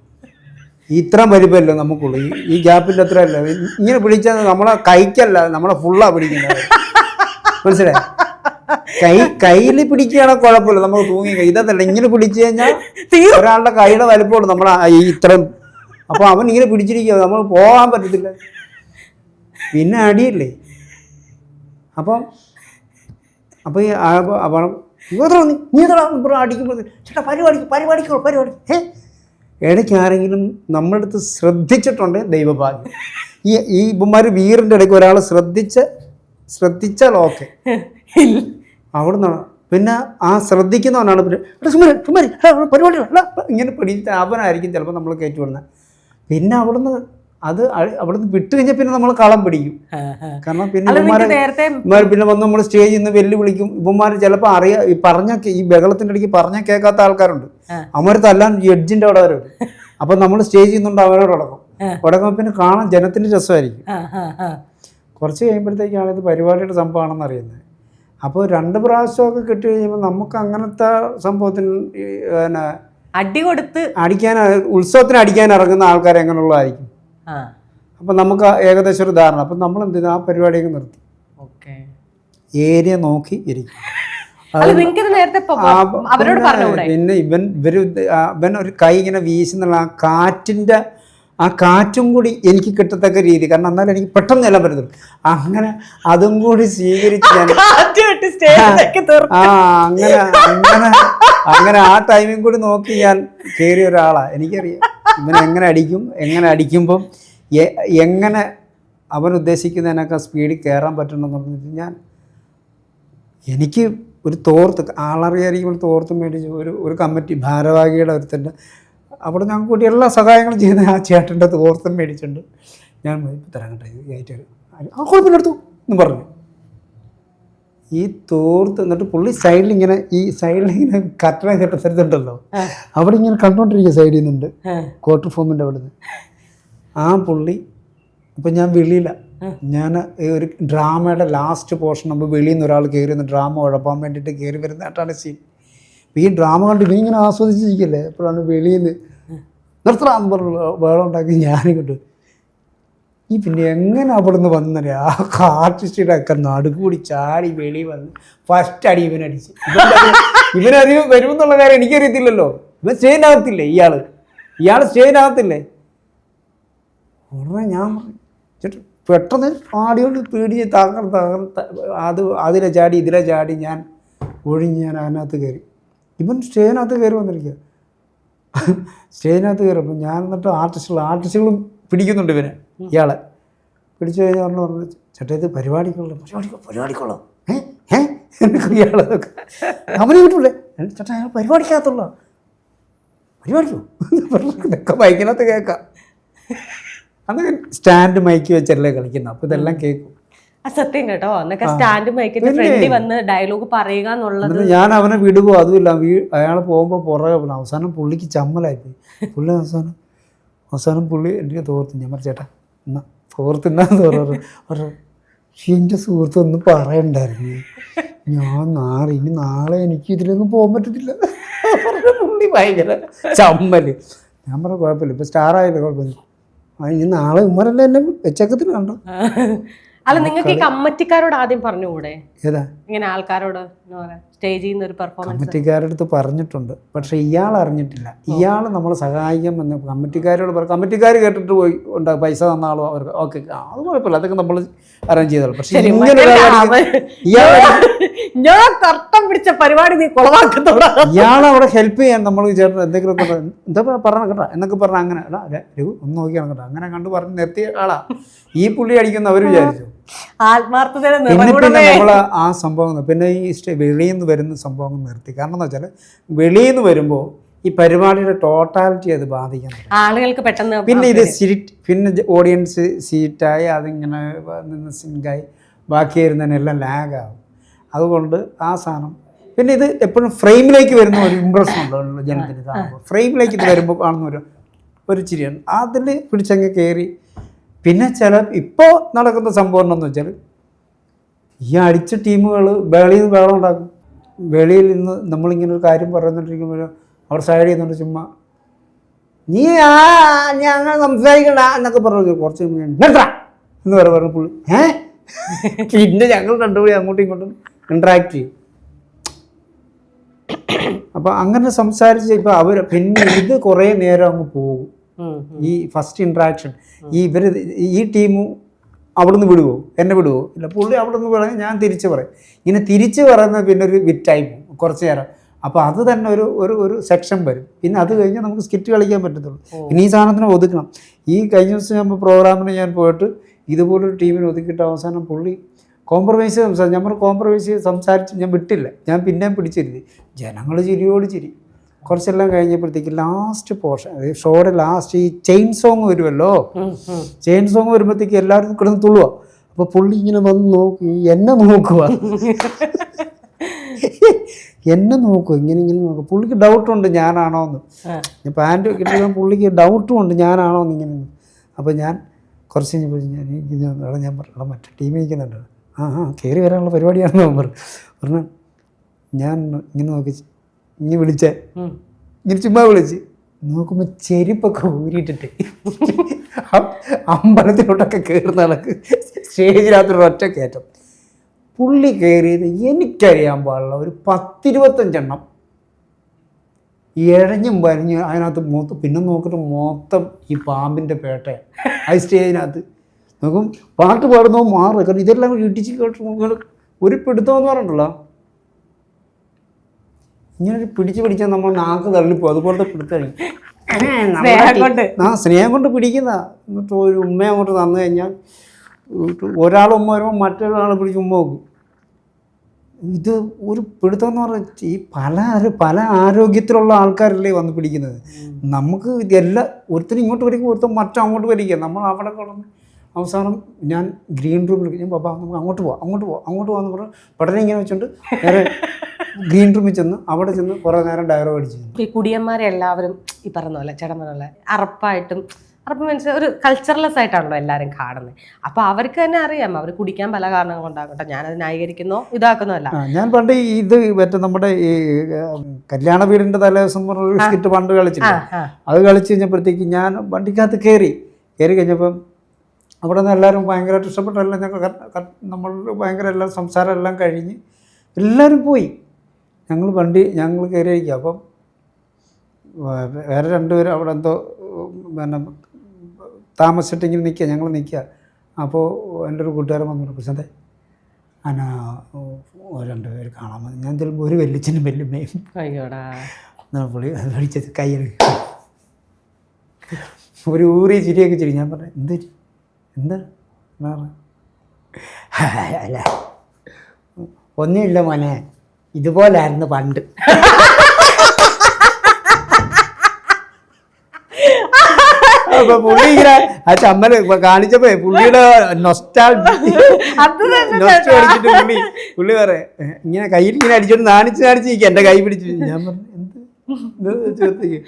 ഇത്രയും വലിപ്പമല്ലോ നമുക്കുള്ളൂ, ഈ ഗ്യാപ്പിൻ്റെ അത്ര അല്ല. ഇങ്ങനെ പിടിച്ചാൽ നമ്മളെ കൈക്കല്ല, നമ്മളെ ഫുള്ളാണ് പിടിക്കുന്നത്, മനസ്സിലായി? കയ്യിൽ പിടിക്കുകയാണെങ്കിൽ കുഴപ്പമില്ല, നമുക്ക് തൂങ്ങി. ഇതല്ല, ഇങ്ങനെ പിടിച്ചു കഴിഞ്ഞാൽ ഒരാളുടെ കൈയുടെ വലിപ്പമുള്ളൂ നമ്മളെ ഇത്രയും. അപ്പോൾ അവൻ ഇങ്ങനെ പിടിച്ചിരിക്കുക, നമ്മൾ പോകാൻ പറ്റത്തില്ല, പിന്നെ അടിയല്ലേ. അപ്പം ഈ അടിക്കുമ്പോൾ ചേട്ടാ പരിപാടി ഇടയ്ക്ക് ആരെങ്കിലും നമ്മുടെ അടുത്ത് ശ്രദ്ധിച്ചിട്ടുണ്ടെങ്കിൽ ദൈവഭാഗ്യം. ഈ ഇവന്മാർ വീറിൻ്റെ ഇടയ്ക്ക് ഒരാൾ ശ്രദ്ധിച്ചാൽ ഓക്കെ, അവിടെ നിന്നാണ്. പിന്നെ ആ ശ്രദ്ധിക്കുന്നവനാണ് പരിപാടി ഇങ്ങനെ പിടിച്ചിട്ട് അവനായിരിക്കും ചിലപ്പോൾ നമ്മൾ കയറ്റി വിടുന്നത്. പിന്നെ അവിടുന്ന് വിട്ട് കഴിഞ്ഞാൽ പിന്നെ നമ്മൾ കളം പിടിക്കും. കാരണം പിന്നെ വന്ന് നമ്മൾ സ്റ്റേജിൽ നിന്ന് വെല്ലുവിളിക്കും. ഇവന്മാർ ചിലപ്പോൾ ഈ ബഹളത്തിൻ്റെ ഇടയ്ക്ക് പറഞ്ഞാൽ കേൾക്കാത്ത ആൾക്കാരുണ്ട്, അവന്മാർ തല്ലാൻ ജഡ്ജിൻ്റെ അവിടെ വരും. അപ്പം നമ്മൾ സ്റ്റേജിൽ നിന്നുണ്ട് അവരോട് ഉടങ്ങുമ്പോൾ പിന്നെ കാണാൻ ജനത്തിൻ്റെ രസമായിരിക്കും. കുറച്ച് കഴിയുമ്പോഴത്തേക്കാണ് ഇത് പരിപാടിയുടെ സംഭവമാണെന്ന് അറിയുന്നത്. അപ്പോൾ 2 പ്രാവശ്യമൊക്കെ കിട്ടി കഴിയുമ്പോൾ നമുക്ക് അങ്ങനത്തെ സംഭവത്തിന് ഉത്സവത്തിന് അടിക്കാൻ ഇറങ്ങുന്ന ആൾക്കാർ എങ്ങനെയുള്ളതായിരിക്കും. അപ്പം നമുക്ക് ഏകദേശം ഒരു ധാരണ. അപ്പം നമ്മൾ എന്ത് ചെയ്തു, ആ പരിപാടിയൊക്കെ നിർത്തി ഏരിയ നോക്കി ഇരിക്കും. പിന്നെ ഇവൻ ഒരു കൈ ഇങ്ങനെ വീശുന്നുള്ള ആ കാറ്റും കൂടി എനിക്ക് കിട്ടത്തക്ക രീതി, കാരണം എന്നാലും എനിക്ക് പെട്ടെന്ന് ചെല്ലാൻ പറ്റത്തില്ല. അങ്ങനെ അതും കൂടി സ്വീകരിച്ച് ഞാൻ അങ്ങനെ ആ ടൈമിൽ കൂടി നോക്കി ഞാൻ കയറിയ ഒരാളാണ്. എനിക്കറിയാം ഇവൻ എങ്ങനെ അടിക്കുമ്പം എങ്ങനെ അവൻ ഉദ്ദേശിക്കുന്നതിനൊക്കെ സ്പീഡിൽ കയറാൻ പറ്റണമെന്ന് പറഞ്ഞിട്ട് എനിക്ക് ഒരു തോർത്ത് ആളറിയായിരിക്കും തോർത്ത് മേടിച്ച് ഒരു കമ്മിറ്റി ഭാരവാഹിയുടെ ഒരുത്തൻ്റെ അവിടെ ഞാൻ കൂടി എല്ലാ സഹായങ്ങളും ചെയ്യുന്ന ആ ചേട്ടൻ്റെ തോർത്തും മേടിച്ചിട്ടുണ്ട്. ഞാൻ തരാൻ കേട്ടോ കുഴപ്പമില്ലെടുത്തു എന്ന് പറഞ്ഞു. ഈ തോർത്ത് എന്നിട്ട് പുള്ളി സൈഡിലിങ്ങനെ കട്ടണ കെട്ടത്തരുത്തുണ്ടല്ലോ, അവിടെ ഇങ്ങനെ കണ്ടോണ്ടിരിക്കുക സൈഡിൽ നിന്നുണ്ട്, ക്വാർട്ടർ ഫോമിൻ്റെ അവിടെ നിന്ന്. ആ പുള്ളി അപ്പം ഞാൻ വെളിയില്ല, ഞാൻ ഒരു ഡ്രാമയുടെ ലാസ്റ്റ് പോർഷൻ നമ്മൾ വെളിയിൽ നിന്ന് ഒരാൾ കയറി വന്ന് ഡ്രാമ ഉഴപ്പാൻ വേണ്ടിയിട്ട് കയറി വരുന്നതായിട്ടാണ് സീൻ. ഈ ഡ്രാമ കണ്ട് ഇവനിങ്ങനെ ആസ്വദിച്ചിരിക്കല്ലേ, അപ്പോഴാണ് വെളിയിൽ നിന്ന് നിർത്തണമെന്ന് പറഞ്ഞു വേളം ഉണ്ടാക്കി ഞാനിങ്ങോട്ട് പിന്നെ എങ്ങനെ അവിടെ നിന്ന് വന്നേ ആ ആർട്ടിസ്റ്റിയുടെ ഒക്കെ നടുകൂടി ചാടി വെളി വന്ന് ഫസ്റ്റ് അടി ഇവനടിച്ച്. ഇവനറിയും വരുമെന്നുള്ള കാര്യം എനിക്കറിയത്തില്ലല്ലോ. ഇവൻ സ്റ്റേജിനകത്തില്ലേ, ഇയാൾ സ്റ്റേജിനകത്തില്ലേ. ഉടനെ ഞാൻ ചേട്ടാ പെട്ടെന്ന് ആടിയോണ്ട് പേടിച്ച് അതിലെ ചാടി ഇതിലെ ചാടി ഞാൻ അതിനകത്ത് കയറി. ഇവൻ സ്റ്റേജിനകത്ത് കയറി വന്നിരിക്കുക. സ്റ്റേജിനകത്ത് കയറി അപ്പം ഞാൻ എന്നിട്ട് ആർട്ടിസ്റ്റുകളും പിടിക്കുന്നുണ്ട് ഇയാളെ പിടിച്ചു കഴിഞ്ഞാൽ പറഞ്ഞു ചേട്ടാ ഇത് പരിപാടിക്കുള്ള ഇയാളൊക്കെ അവനെ കിട്ടൂല്ലേ ചേട്ടാ അയാൾ പരിപാടിക്കകത്തുള്ള പരിപാടിക്കോ ഇതൊക്കെ മൈക്കിനകത്ത് കേൾക്കാം. അന്ന് സ്റ്റാൻഡ് മൈക്ക് വെച്ചല്ലേ കളിക്കുന്നത്, അപ്പോൾ ഇതെല്ലാം കേൾക്കും. സത്യം കേട്ടോ, എന്നൊക്കെ സ്റ്റാൻഡ് മൈക്കിന്റെ ഫ്രണ്ടിൽ വന്ന് ഡയലോഗ് പറയുക എന്നുള്ളത്. ഞാൻ അവനെ വിടുകയോ അതുമില്ല, അയാൾ പോകുമ്പോൾ പുറകെ പോകണം. അവസാനം പുള്ളിക്ക് ചമ്മലായിപ്പോയി. പുള്ളി അവസാനം പുള്ളി എനിക്ക് തോർത്ത്. ഞാൻ പറഞ്ഞു ചേട്ടാ എന്നാ തോർത്തിന്നാന്ന് പറഞ്ഞു. എൻ്റെ സുഹൃത്ത് ഒന്നും പറയണ്ടായിരുന്നു, ഞാൻ ഇനി നാളെ എനിക്ക് ഇതിലൊന്നും പോകാൻ പറ്റത്തില്ല പുള്ളി ഭയങ്കര ചമ്മല്. ഞാൻ പറഞ്ഞു കുഴപ്പമില്ല, ഇപ്പം സ്റ്റാറായില്ല കുഴപ്പമില്ല, ഇനി നാളെ ഉമ്മറല്ല എന്നെ വെച്ചക്കത്തിന് കണ്ടോ. അല്ല നിങ്ങൾക്ക് ഈ കമ്മിറ്റിക്കാരോട് ആദ്യം പറഞ്ഞുകൂടെ ഏതാ ഇങ്ങനെ ആൾക്കാരോട് സ്റ്റേജിൽ നിന്ന് ഒരു പെർഫോമൻസ്? കമ്മിറ്റിക്കാരുടെ അടുത്ത് പറഞ്ഞിട്ടുണ്ട്, പക്ഷെ ഇയാൾ അറിഞ്ഞിട്ടില്ല. ഇയാൾ നമ്മളെ സഹായിക്കാമെന്ന് കമ്മിറ്റിക്കാരോട് പറഞ്ഞു. കമ്മിറ്റിക്കാർ കേട്ടിട്ട് പോയി ഉണ്ടാകും, പൈസ തന്നാളോ അവർക്ക്, ഓക്കെ അത് കുഴപ്പമില്ല, അതൊക്കെ നമ്മൾ അറേഞ്ച് ചെയ്തോളൂ. പക്ഷെ ഞാൻ കർത്തം പിടിച്ച പരിപാടി നീ കുളവാക്കത്തോടാ. ഇയാൾ അവിടെ ഹെൽപ്പ് ചെയ്യാൻ നമ്മൾ വിചാരിച്ചു എന്തെങ്കിലുമൊക്കെ എന്താ പറഞ്ഞ കേട്ടോ എന്നൊക്കെ പറഞ്ഞാൽ അങ്ങനെ രഘു ഒന്ന് നോക്കിയാണ് കേട്ടോ അങ്ങനെ കണ്ടു പറഞ്ഞ് നിർത്തിയ ആളാ ഈ പുള്ളി അടിക്കുന്ന അവർ വിചാരിച്ചു. ആത്മാർത്ഥതയുടെ പിന്നെ നമ്മൾ ആ സംഭവം പിന്നെ ഈ വെളിയിൽ നിന്ന് വരുന്ന സംഭവം നിർത്തി. കാരണം എന്താ വെച്ചാൽ വെളിയിൽ നിന്ന് വരുമ്പോൾ ഈ പരിപാടിയുടെ ടോട്ടാലിറ്റി അത് ബാധിക്കാൻ ആളുകൾക്ക് പെട്ടെന്ന്. പിന്നെ ഇത് പിന്നെ ഓഡിയൻസ് സീറ്റായി അതിങ്ങനെ നിന്ന് സിങ്കായി ബാക്കി വരുന്നതിനെല്ലാം ലാഗാകും. അതുകൊണ്ട് ആ സാധനം പിന്നെ ഇത് എപ്പോഴും ഫ്രെയിമിലേക്ക് വരുന്ന ഒരു ഇമ്പ്രഷൻ ഉണ്ടല്ലോ ജനത്തിന് കാണുമ്പോൾ. ഫ്രെയിമിലേക്ക് ഇത് വരുമ്പോൾ കാണുന്ന ഒരു ചിരിയാണ് അതിൽ പിടിച്ചങ്ങ് കയറി. പിന്നെ ഇപ്പോൾ നടക്കുന്ന സംഭവം എന്താണെന്ന് വെച്ചാൽ ഈ അടിച്ച ടീമുകൾ വെളിയിൽ നിന്ന് ബഹളം ഉണ്ടാക്കും. വെളിയിൽ നിന്ന് നമ്മളിങ്ങനെ ഒരു കാര്യം പറയുന്നുണ്ടിരിക്കുമ്പോൾ അവിടെ സൈഡ് ചെയ്യുന്നുണ്ട് ചുമ്മാ നീ ഞങ്ങൾ സംസാരിക്കണ്ട എന്നൊക്കെ പറഞ്ഞു കുറച്ച് നിർത്താ എന്ന് പറഞ്ഞു പുള്ളി. പിന്നെ ഞങ്ങൾ രണ്ടുപേരും അങ്ങോട്ടും ഇങ്ങോട്ടും ഇൻട്രാക്ട് ചെയ്യും. അപ്പം അങ്ങനെ സംസാരിച്ച് ഇപ്പം അവർ പിന്നെ ഇത് കുറേ നേരം അങ്ങ് പോകും. ഈ ഫസ്റ്റ് ഇൻട്രാക്ഷൻ ഈ ടീമും അവിടുന്ന് വിടുവോ എന്നെ വിടുവോ ഇല്ല, പുള്ളി അവിടെ നിന്ന് പറഞ്ഞാൽ ഞാൻ തിരിച്ച് പറയും. ഇങ്ങനെ തിരിച്ച് പറയുന്നത് പിന്നെ ഒരു വിറ്റായി പോകും കുറച്ച് നേരം. അപ്പോൾ അത് തന്നെ ഒരു സെക്ഷൻ വരും. പിന്നെ അത് കഴിഞ്ഞ് നമുക്ക് സ്കിറ്റ് കളിക്കാൻ പറ്റത്തുള്ളൂ. പിന്നെ ഈ സാധനത്തിന് ഒതുക്കണം. ഈ കഴിഞ്ഞ ദിവസം നമ്മൾ പ്രോഗ്രാമിന് ഞാൻ പോയിട്ട് ഇതുപോലൊരു ടീമിന് ഒതുക്കിയിട്ട് അവസാനം പുള്ളി കോംപ്രമൈസ് സംസാരിച്ചു. നമ്മൾ കോംപ്രമൈസ് സംസാരിച്ച് ഞാൻ വിട്ടില്ല, ഞാൻ പിന്നെയും പിടിച്ചിരുത്തി. ജനങ്ങൾ ചിരിയോട് ചിരി. കുറച്ചെല്ലാം കഴിഞ്ഞപ്പോഴത്തേക്ക് ലാസ്റ്റ് പോർഷൻ ഷോയുടെ ലാസ്റ്റ് ഈ ചെയിൻ സോങ് വരുമല്ലോ, ചെയിൻ സോങ് വരുമ്പോഴത്തേക്ക് എല്ലാവരും കിടന്ന് തുള്ളുക. അപ്പോൾ പുള്ളി ഇങ്ങനെ വന്ന് നോക്കി എന്നെ നോക്കുക ഇങ്ങനെ നോക്കുക. പുള്ളിക്ക് ഡൗട്ടുണ്ട് ഞാനാണോ എന്ന്. ഞാൻ പാൻറ്റ് കിട്ടുന്ന പുള്ളിക്ക് ഡൗട്ടും ഉണ്ട് ഞാനാണോ എന്ന് ഇങ്ങനെ. അപ്പോൾ ഞാൻ കുറച്ച് കഴിഞ്ഞപ്പോൾ ഞാൻ പറഞ്ഞു മറ്റേ ടീമിൽ നിൽക്കുന്നുണ്ട്. കയറി വരാനുള്ള പരിപാടിയാണെന്ന് പറഞ്ഞു. ഞാൻ ഇങ്ങനെ നോക്കി ഇങ്ങനെ വിളിച്ചേ ഇങ്ങനെ ചുമ്മാ വിളിച്ച് നോക്കുമ്പോൾ ചെരുപ്പൊക്കെ ഊരിയിട്ടിട്ട് അമ്പലത്തിലോട്ടൊക്കെ കയറുന്ന ആൾക്ക് സ്റ്റേജിനകത്തൊരു ഒറ്റ കയറ്റം. പുള്ളി കയറിയത് എനിക്കറിയാൻ പാടില്ല ഒരു 10-25 ഇഴഞ്ഞും വരഞ്ഞ് അതിനകത്ത് പിന്നെ നോക്കിയിട്ട് മൊത്തം ഈ പാമ്പിൻ്റെ പേട്ടയാണ് ആ സ്റ്റേജിനകത്ത്. നോക്കും പാട്ട് പാടുന്നോ മാറുക. കാരണം ഇതെല്ലാം ഇടിച്ച് കേട്ട് ഒരു പിടുത്തമെന്ന് പറഞ്ഞിട്ടുള്ള ഇങ്ങനെ പിടിച്ചാൽ നമ്മൾ നാക്ക് തള്ളിപ്പോ അതുപോലത്തെ പിടുത്തം. സ്നേഹം കൊണ്ട് പിടിക്കുന്ന. എന്നിട്ട് ഒരു ഉമ്മ അങ്ങോട്ട് തന്നു കഴിഞ്ഞാൽ ഒരാൾ ഉമ്മ വരുമ്പോൾ മറ്റൊരാൾ പിടിച്ച് ഉമ്മ വെക്കും. ഇത് ഒരു പിടുത്തം എന്ന് പറഞ്ഞാൽ ഈ പല ആരോഗ്യത്തിലുള്ള ആൾക്കാരല്ലേ വന്ന് പിടിക്കുന്നത്. നമുക്ക് ഇതെല്ലാം ഒരുത്തരും ഇങ്ങോട്ട് വലിക്കും, ഒരുത്തം അങ്ങോട്ട് വലിക്കുക. നമ്മൾ അവിടെ കിടന്ന് അവസാനം ഞാൻ ഗ്രീൻ റൂമിൽ ഞാൻ പാപ്പാ നമുക്ക് അങ്ങോട്ട് പോകാമെന്ന് പറഞ്ഞു പഠനം ഇങ്ങനെ വെച്ചുകൊണ്ട് നേരെ ഗ്രീൻ റൂമിൽ ചെന്ന് അവിടെ ചെന്ന് കുറേ നേരം ഡയറോ അടിച്ചു. ഈ കുടിയന്മാരെ എല്ലാവരും ഈ പറഞ്ഞ പോലെ ചേട്ടന്മാരല്ല അറപ്പ് മീൻസ് ഒരു കൾച്ചറലെസ് ആയിട്ടാണല്ലോ എല്ലാവരും കാണുന്നത്. അപ്പോൾ അവർക്ക് തന്നെ അറിയാം അവർ കുടിക്കാൻ പല കാരണങ്ങൾ കൊണ്ടാകട്ടെ. ഞാനത് ന്യായീകരിക്കുന്നോ ഇതാക്കുന്നതല്ല. ഞാൻ പണ്ട് ഇത് മറ്റേ നമ്മുടെ ഈ കല്യാണ വീടിൻ്റെ തലേദിവസം പറഞ്ഞൊരു സ്കിറ്റ് പണ്ട് കളിച്ചില്ല. അത് കളിച്ച് കഴിഞ്ഞപ്പോഴത്തേക്ക് ഞാൻ വണ്ടിക്കകത്ത് കയറി കഴിഞ്ഞപ്പം അവിടെ നിന്ന് എല്ലാവരും ഭയങ്കരമായിട്ട് ഇഷ്ടപ്പെട്ടെല്ലാം നമ്മൾ ഭയങ്കര എല്ലാം സംസാരം എല്ലാം കഴിഞ്ഞ് എല്ലാവരും പോയി. ഞങ്ങൾ കയറിയിരിക്കുക. അപ്പം വേറെ 2 പേര് അവിടെ എന്തോ പിന്നെ താമസിച്ചിട്ടിങ്ങനെ നിൽക്കുക, ഞങ്ങൾ നിൽക്കുക. അപ്പോൾ എൻ്റെ ഒരു കൂട്ടുകാരൻ വന്നു പ്രശ്നത്തെ 2 പേര് കാണാൻ മതി. ഞാൻ ചിലപ്പോൾ ഒരു വെല്ലിച്ചനും വെല്ലുമ്മയും പുള്ളി അത് കഴിച്ചത് കൈയ്യെടുക്കും ഒരു ഊറി ചിരിയൊക്കെ ചിരി. ഞാൻ പറഞ്ഞു എന്താ അല്ല ഒന്നുമില്ല മോനെ, ഇതുപോലായിരുന്നു പണ്ട്. അപ്പൊ പുള്ളി ഇങ്ങനെ ആ ചമ്മൽ കാണിച്ചപ്പോ പുള്ളിയുടെ അടിച്ചിട്ട് പുള്ളി പറയാ ഇങ്ങനെ കയ്യിൽ ഇങ്ങനെ അടിച്ചോണ്ട് നാണിച്ച് നിൽക്കുക. എന്റെ കൈ പിടിച്ചു. ഞാൻ പറഞ്ഞു എന്ത് ചേർത്തേക്ക്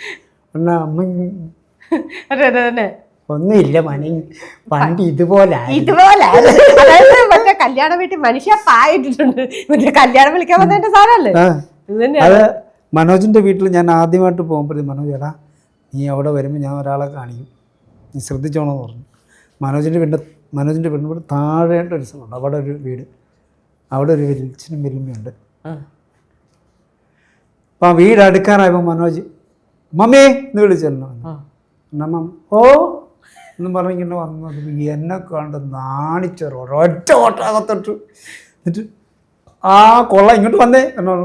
അമ്മ ഒന്നുമില്ല മണി പണ്ട് ഇതുപോലെ അതായത് മറ്റേ കല്യാണ വീട്ടിൽ മനുഷ്യ പായിട്ടിട്ടുണ്ട്. മറ്റേ കല്യാണം വിളിക്കാൻ വന്നതിന്റെ സാധനല്ലേ അത്. മനോജിന്റെ വീട്ടിൽ ഞാൻ ആദ്യമായിട്ട് പോകുമ്പോഴേ മനോജ് എടാ നീ അവിടെ വരുമ്പോൾ ഞാൻ ഒരാളെ കാണിക്കും, നീ ശ്രദ്ധിച്ചോണമെന്ന് പറഞ്ഞു. മനോജിൻ്റെ വീടിൻ്റെ മനോജിൻ്റെ വീടിന് താഴേണ്ട ഒരു സ്ഥലമുണ്ട്, അവിടെ ഒരു വീട്, അവിടെ ഒരു വലിച്ചനും വലിയമ്മയുണ്ട്. അപ്പോൾ ആ വീട് അടുക്കാറായപ്പോൾ മനോജ് മമ്മേ എന്ന് വിളിച്ചല്ലോ. നമ്മ ഓ എന്നും പറഞ്ഞിങ്ങനെ വന്നത് എന്നെ കണ്ട് നാണിച്ചൊരു ഒറ്റ ഓട്ടാകത്തൊട്ട്. എന്നിട്ട് ആ കൊള്ള ഇങ്ങോട്ട് വന്നേ എന്നാണ്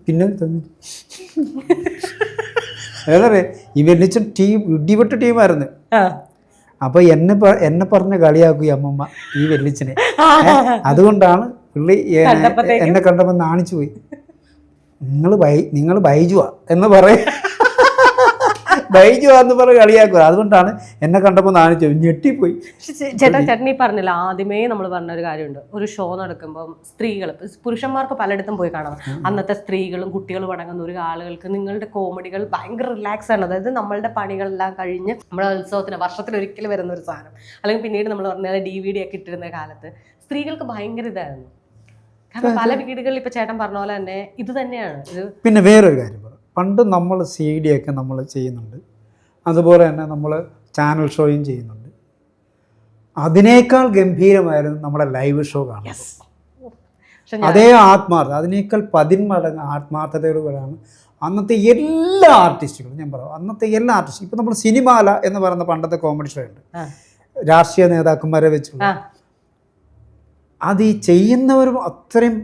പിന്നെ തന്നെ. ഏതാ ഈ വെല്ലിച്ചൻ ടീം ഇടിപെട്ട ടീമായിരുന്നു. അപ്പോൾ എന്നെ പറഞ്ഞ കളിയാക്കും ഈ അമ്മമ്മ ഈ വെല്ലിച്ചനെ. അതുകൊണ്ടാണ് പുള്ളി എന്നെ കണ്ടപ്പോൾ നാണിച്ചു പോയി. നിങ്ങൾ ബൈജുവാ എന്ന് പറയും, ബൈജുവാ എന്ന് പറഞ്ഞ് കളിയാക്കുക. അതുകൊണ്ടാണ് എന്നെ കണ്ടപ്പോൾ നാണിച്ചു ഞെട്ടിപ്പോയി. ചേട്ടൻ പറഞ്ഞില്ല, ആദ്യമേ നമ്മൾ പറഞ്ഞൊരു കാര്യമുണ്ട്. ഒരു ഷോ നടക്കുമ്പം സ്ത്രീകൾ, പുരുഷന്മാർക്ക് പലയിടത്തും പോയി കാണാം. അന്നത്തെ സ്ത്രീകളും കുട്ടികളും അടങ്ങുന്ന ഒരു ആളുകൾക്ക് നിങ്ങളുടെ കോമഡികൾ ഭയങ്കര റിലാക്സ് ആണ്. അതായത് നമ്മളുടെ പണികളെല്ലാം കഴിഞ്ഞ് നമ്മുടെ ഉത്സവത്തിന് വർഷത്തിലൊരിക്കൽ വരുന്ന ഒരു സാധനം, അല്ലെങ്കിൽ പിന്നീട് നമ്മൾ പറഞ്ഞാൽ DVD ഒക്കെ ഇട്ടിരുന്ന കാലത്ത് സ്ത്രീകൾക്ക് ഭയങ്കര ഇതായിരുന്നു. കാരണം പല വീടുകളിൽ ഇപ്പൊ ചേട്ടൻ പറഞ്ഞ പോലെ തന്നെ ഇത് തന്നെയാണ്. പിന്നെ വേറൊരു കാര്യം പറയാം, പണ്ട് നമ്മൾ CD ഒക്കെ നമ്മൾ ചെയ്യുന്നുണ്ട്, അതുപോലെ തന്നെ നമ്മൾ ചാനൽ ഷോയും ചെയ്യുന്നുണ്ട്. അതിനേക്കാൾ ഗംഭീരമായിരുന്നു നമ്മുടെ ലൈവ് ഷോ കാണുന്നത്. അതേ ആത്മാർത്ഥത, അതിനേക്കാൾ 10 മടങ്ങ് ആത്മാർത്ഥതയോടുകൂടിയാണ് അന്നത്തെ എല്ലാ ആർട്ടിസ്റ്റുകളും, ഞാൻ പറയാം അന്നത്തെ എല്ലാ ആർട്ടിസ്റ്റും. ഇപ്പം നമ്മൾ സിനിമാല എന്ന് പറയുന്ന പണ്ടത്തെ കോമഡി ഷോ ഉണ്ട്, രാഷ്ട്രീയ നേതാക്കന്മാരെ വെച്ചുള്ള. അത് ഈ ചെയ്യുന്നവരും അത്രയും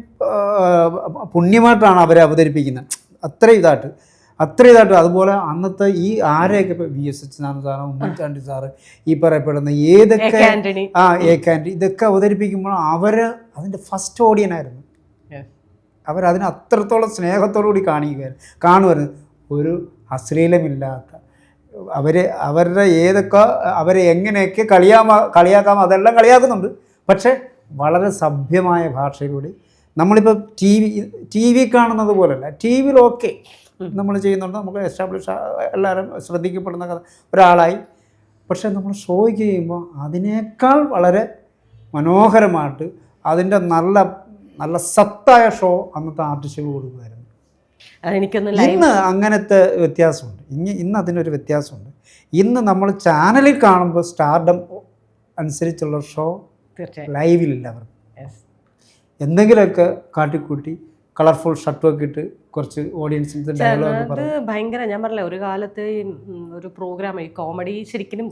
പുണ്യമായിട്ടാണ് അവരെ അവതരിപ്പിക്കുന്നത്, അത്രയും ഇതായിട്ട്. അതുപോലെ അന്നത്തെ ഈ ആരെയൊക്കെ ഇപ്പോൾ VS Achuthananda sir, Oommen Chandy sir, ഈ പറയപ്പെടുന്ന ഏതൊക്കെ ആന്റണി, ഇതൊക്കെ അവതരിപ്പിക്കുമ്പോൾ അതിൻ്റെ ഫസ്റ്റ് ഓഡിയനായിരുന്നു. അവരതിന് അത്രത്തോളം സ്നേഹത്തോടുകൂടി കാണുമായിരുന്നു. ഒരു അശ്ലീലമില്ലാത്ത അവരെ എങ്ങനെയൊക്കെ കളിയാക്കാമോ അതെല്ലാം കളിയാക്കുന്നുണ്ട്. പക്ഷേ വളരെ സഭ്യമായ ഭാഷയിലൂടെ നമ്മളിപ്പോൾ ടി വി കാണുന്നത് പോലല്ല, TV യിലൊക്കെ നമ്മൾ ചെയ്യുന്നുണ്ട്, നമുക്ക് എസ്റ്റാബ്ലിഷ് എല്ലാവരും ശ്രദ്ധിക്കപ്പെടുന്ന ഒരാളായി. പക്ഷേ നമ്മൾ ഷോയ്ക്ക് ചെയ്യുമ്പോൾ അതിനേക്കാൾ വളരെ മനോഹരമായിട്ട് അതിൻ്റെ നല്ല നല്ല സത്തായ ഷോ അന്നത്തെ ആർട്ടിസ്റ്റുകൾ കൊടുക്കുമായിരുന്നു. ഇന്ന് അങ്ങനത്തെ വ്യത്യാസമുണ്ട്. ഇന്ന് അതിനൊരു വ്യത്യാസമുണ്ട്. ഇന്ന് നമ്മൾ ചാനലിൽ കാണുമ്പോൾ സ്റ്റാർഡം അനുസരിച്ചുള്ള ഷോ ലൈവിലില്ല. അവർ എന്തെങ്കിലുമൊക്കെ കാട്ടിക്കൂട്ടി കളർഫുൾ ഷർട്ടൊക്കെ ഇട്ട് കുറച്ച് ഓഡിയൻസിൻ്റെ ഡയലോഗ് ഭയങ്കര, ഞാൻ പറഞ്ഞില്ല, ഒരു കാലത്ത് ഒരു പ്രോഗ്രാം ഈ കോമഡി ശരിക്കും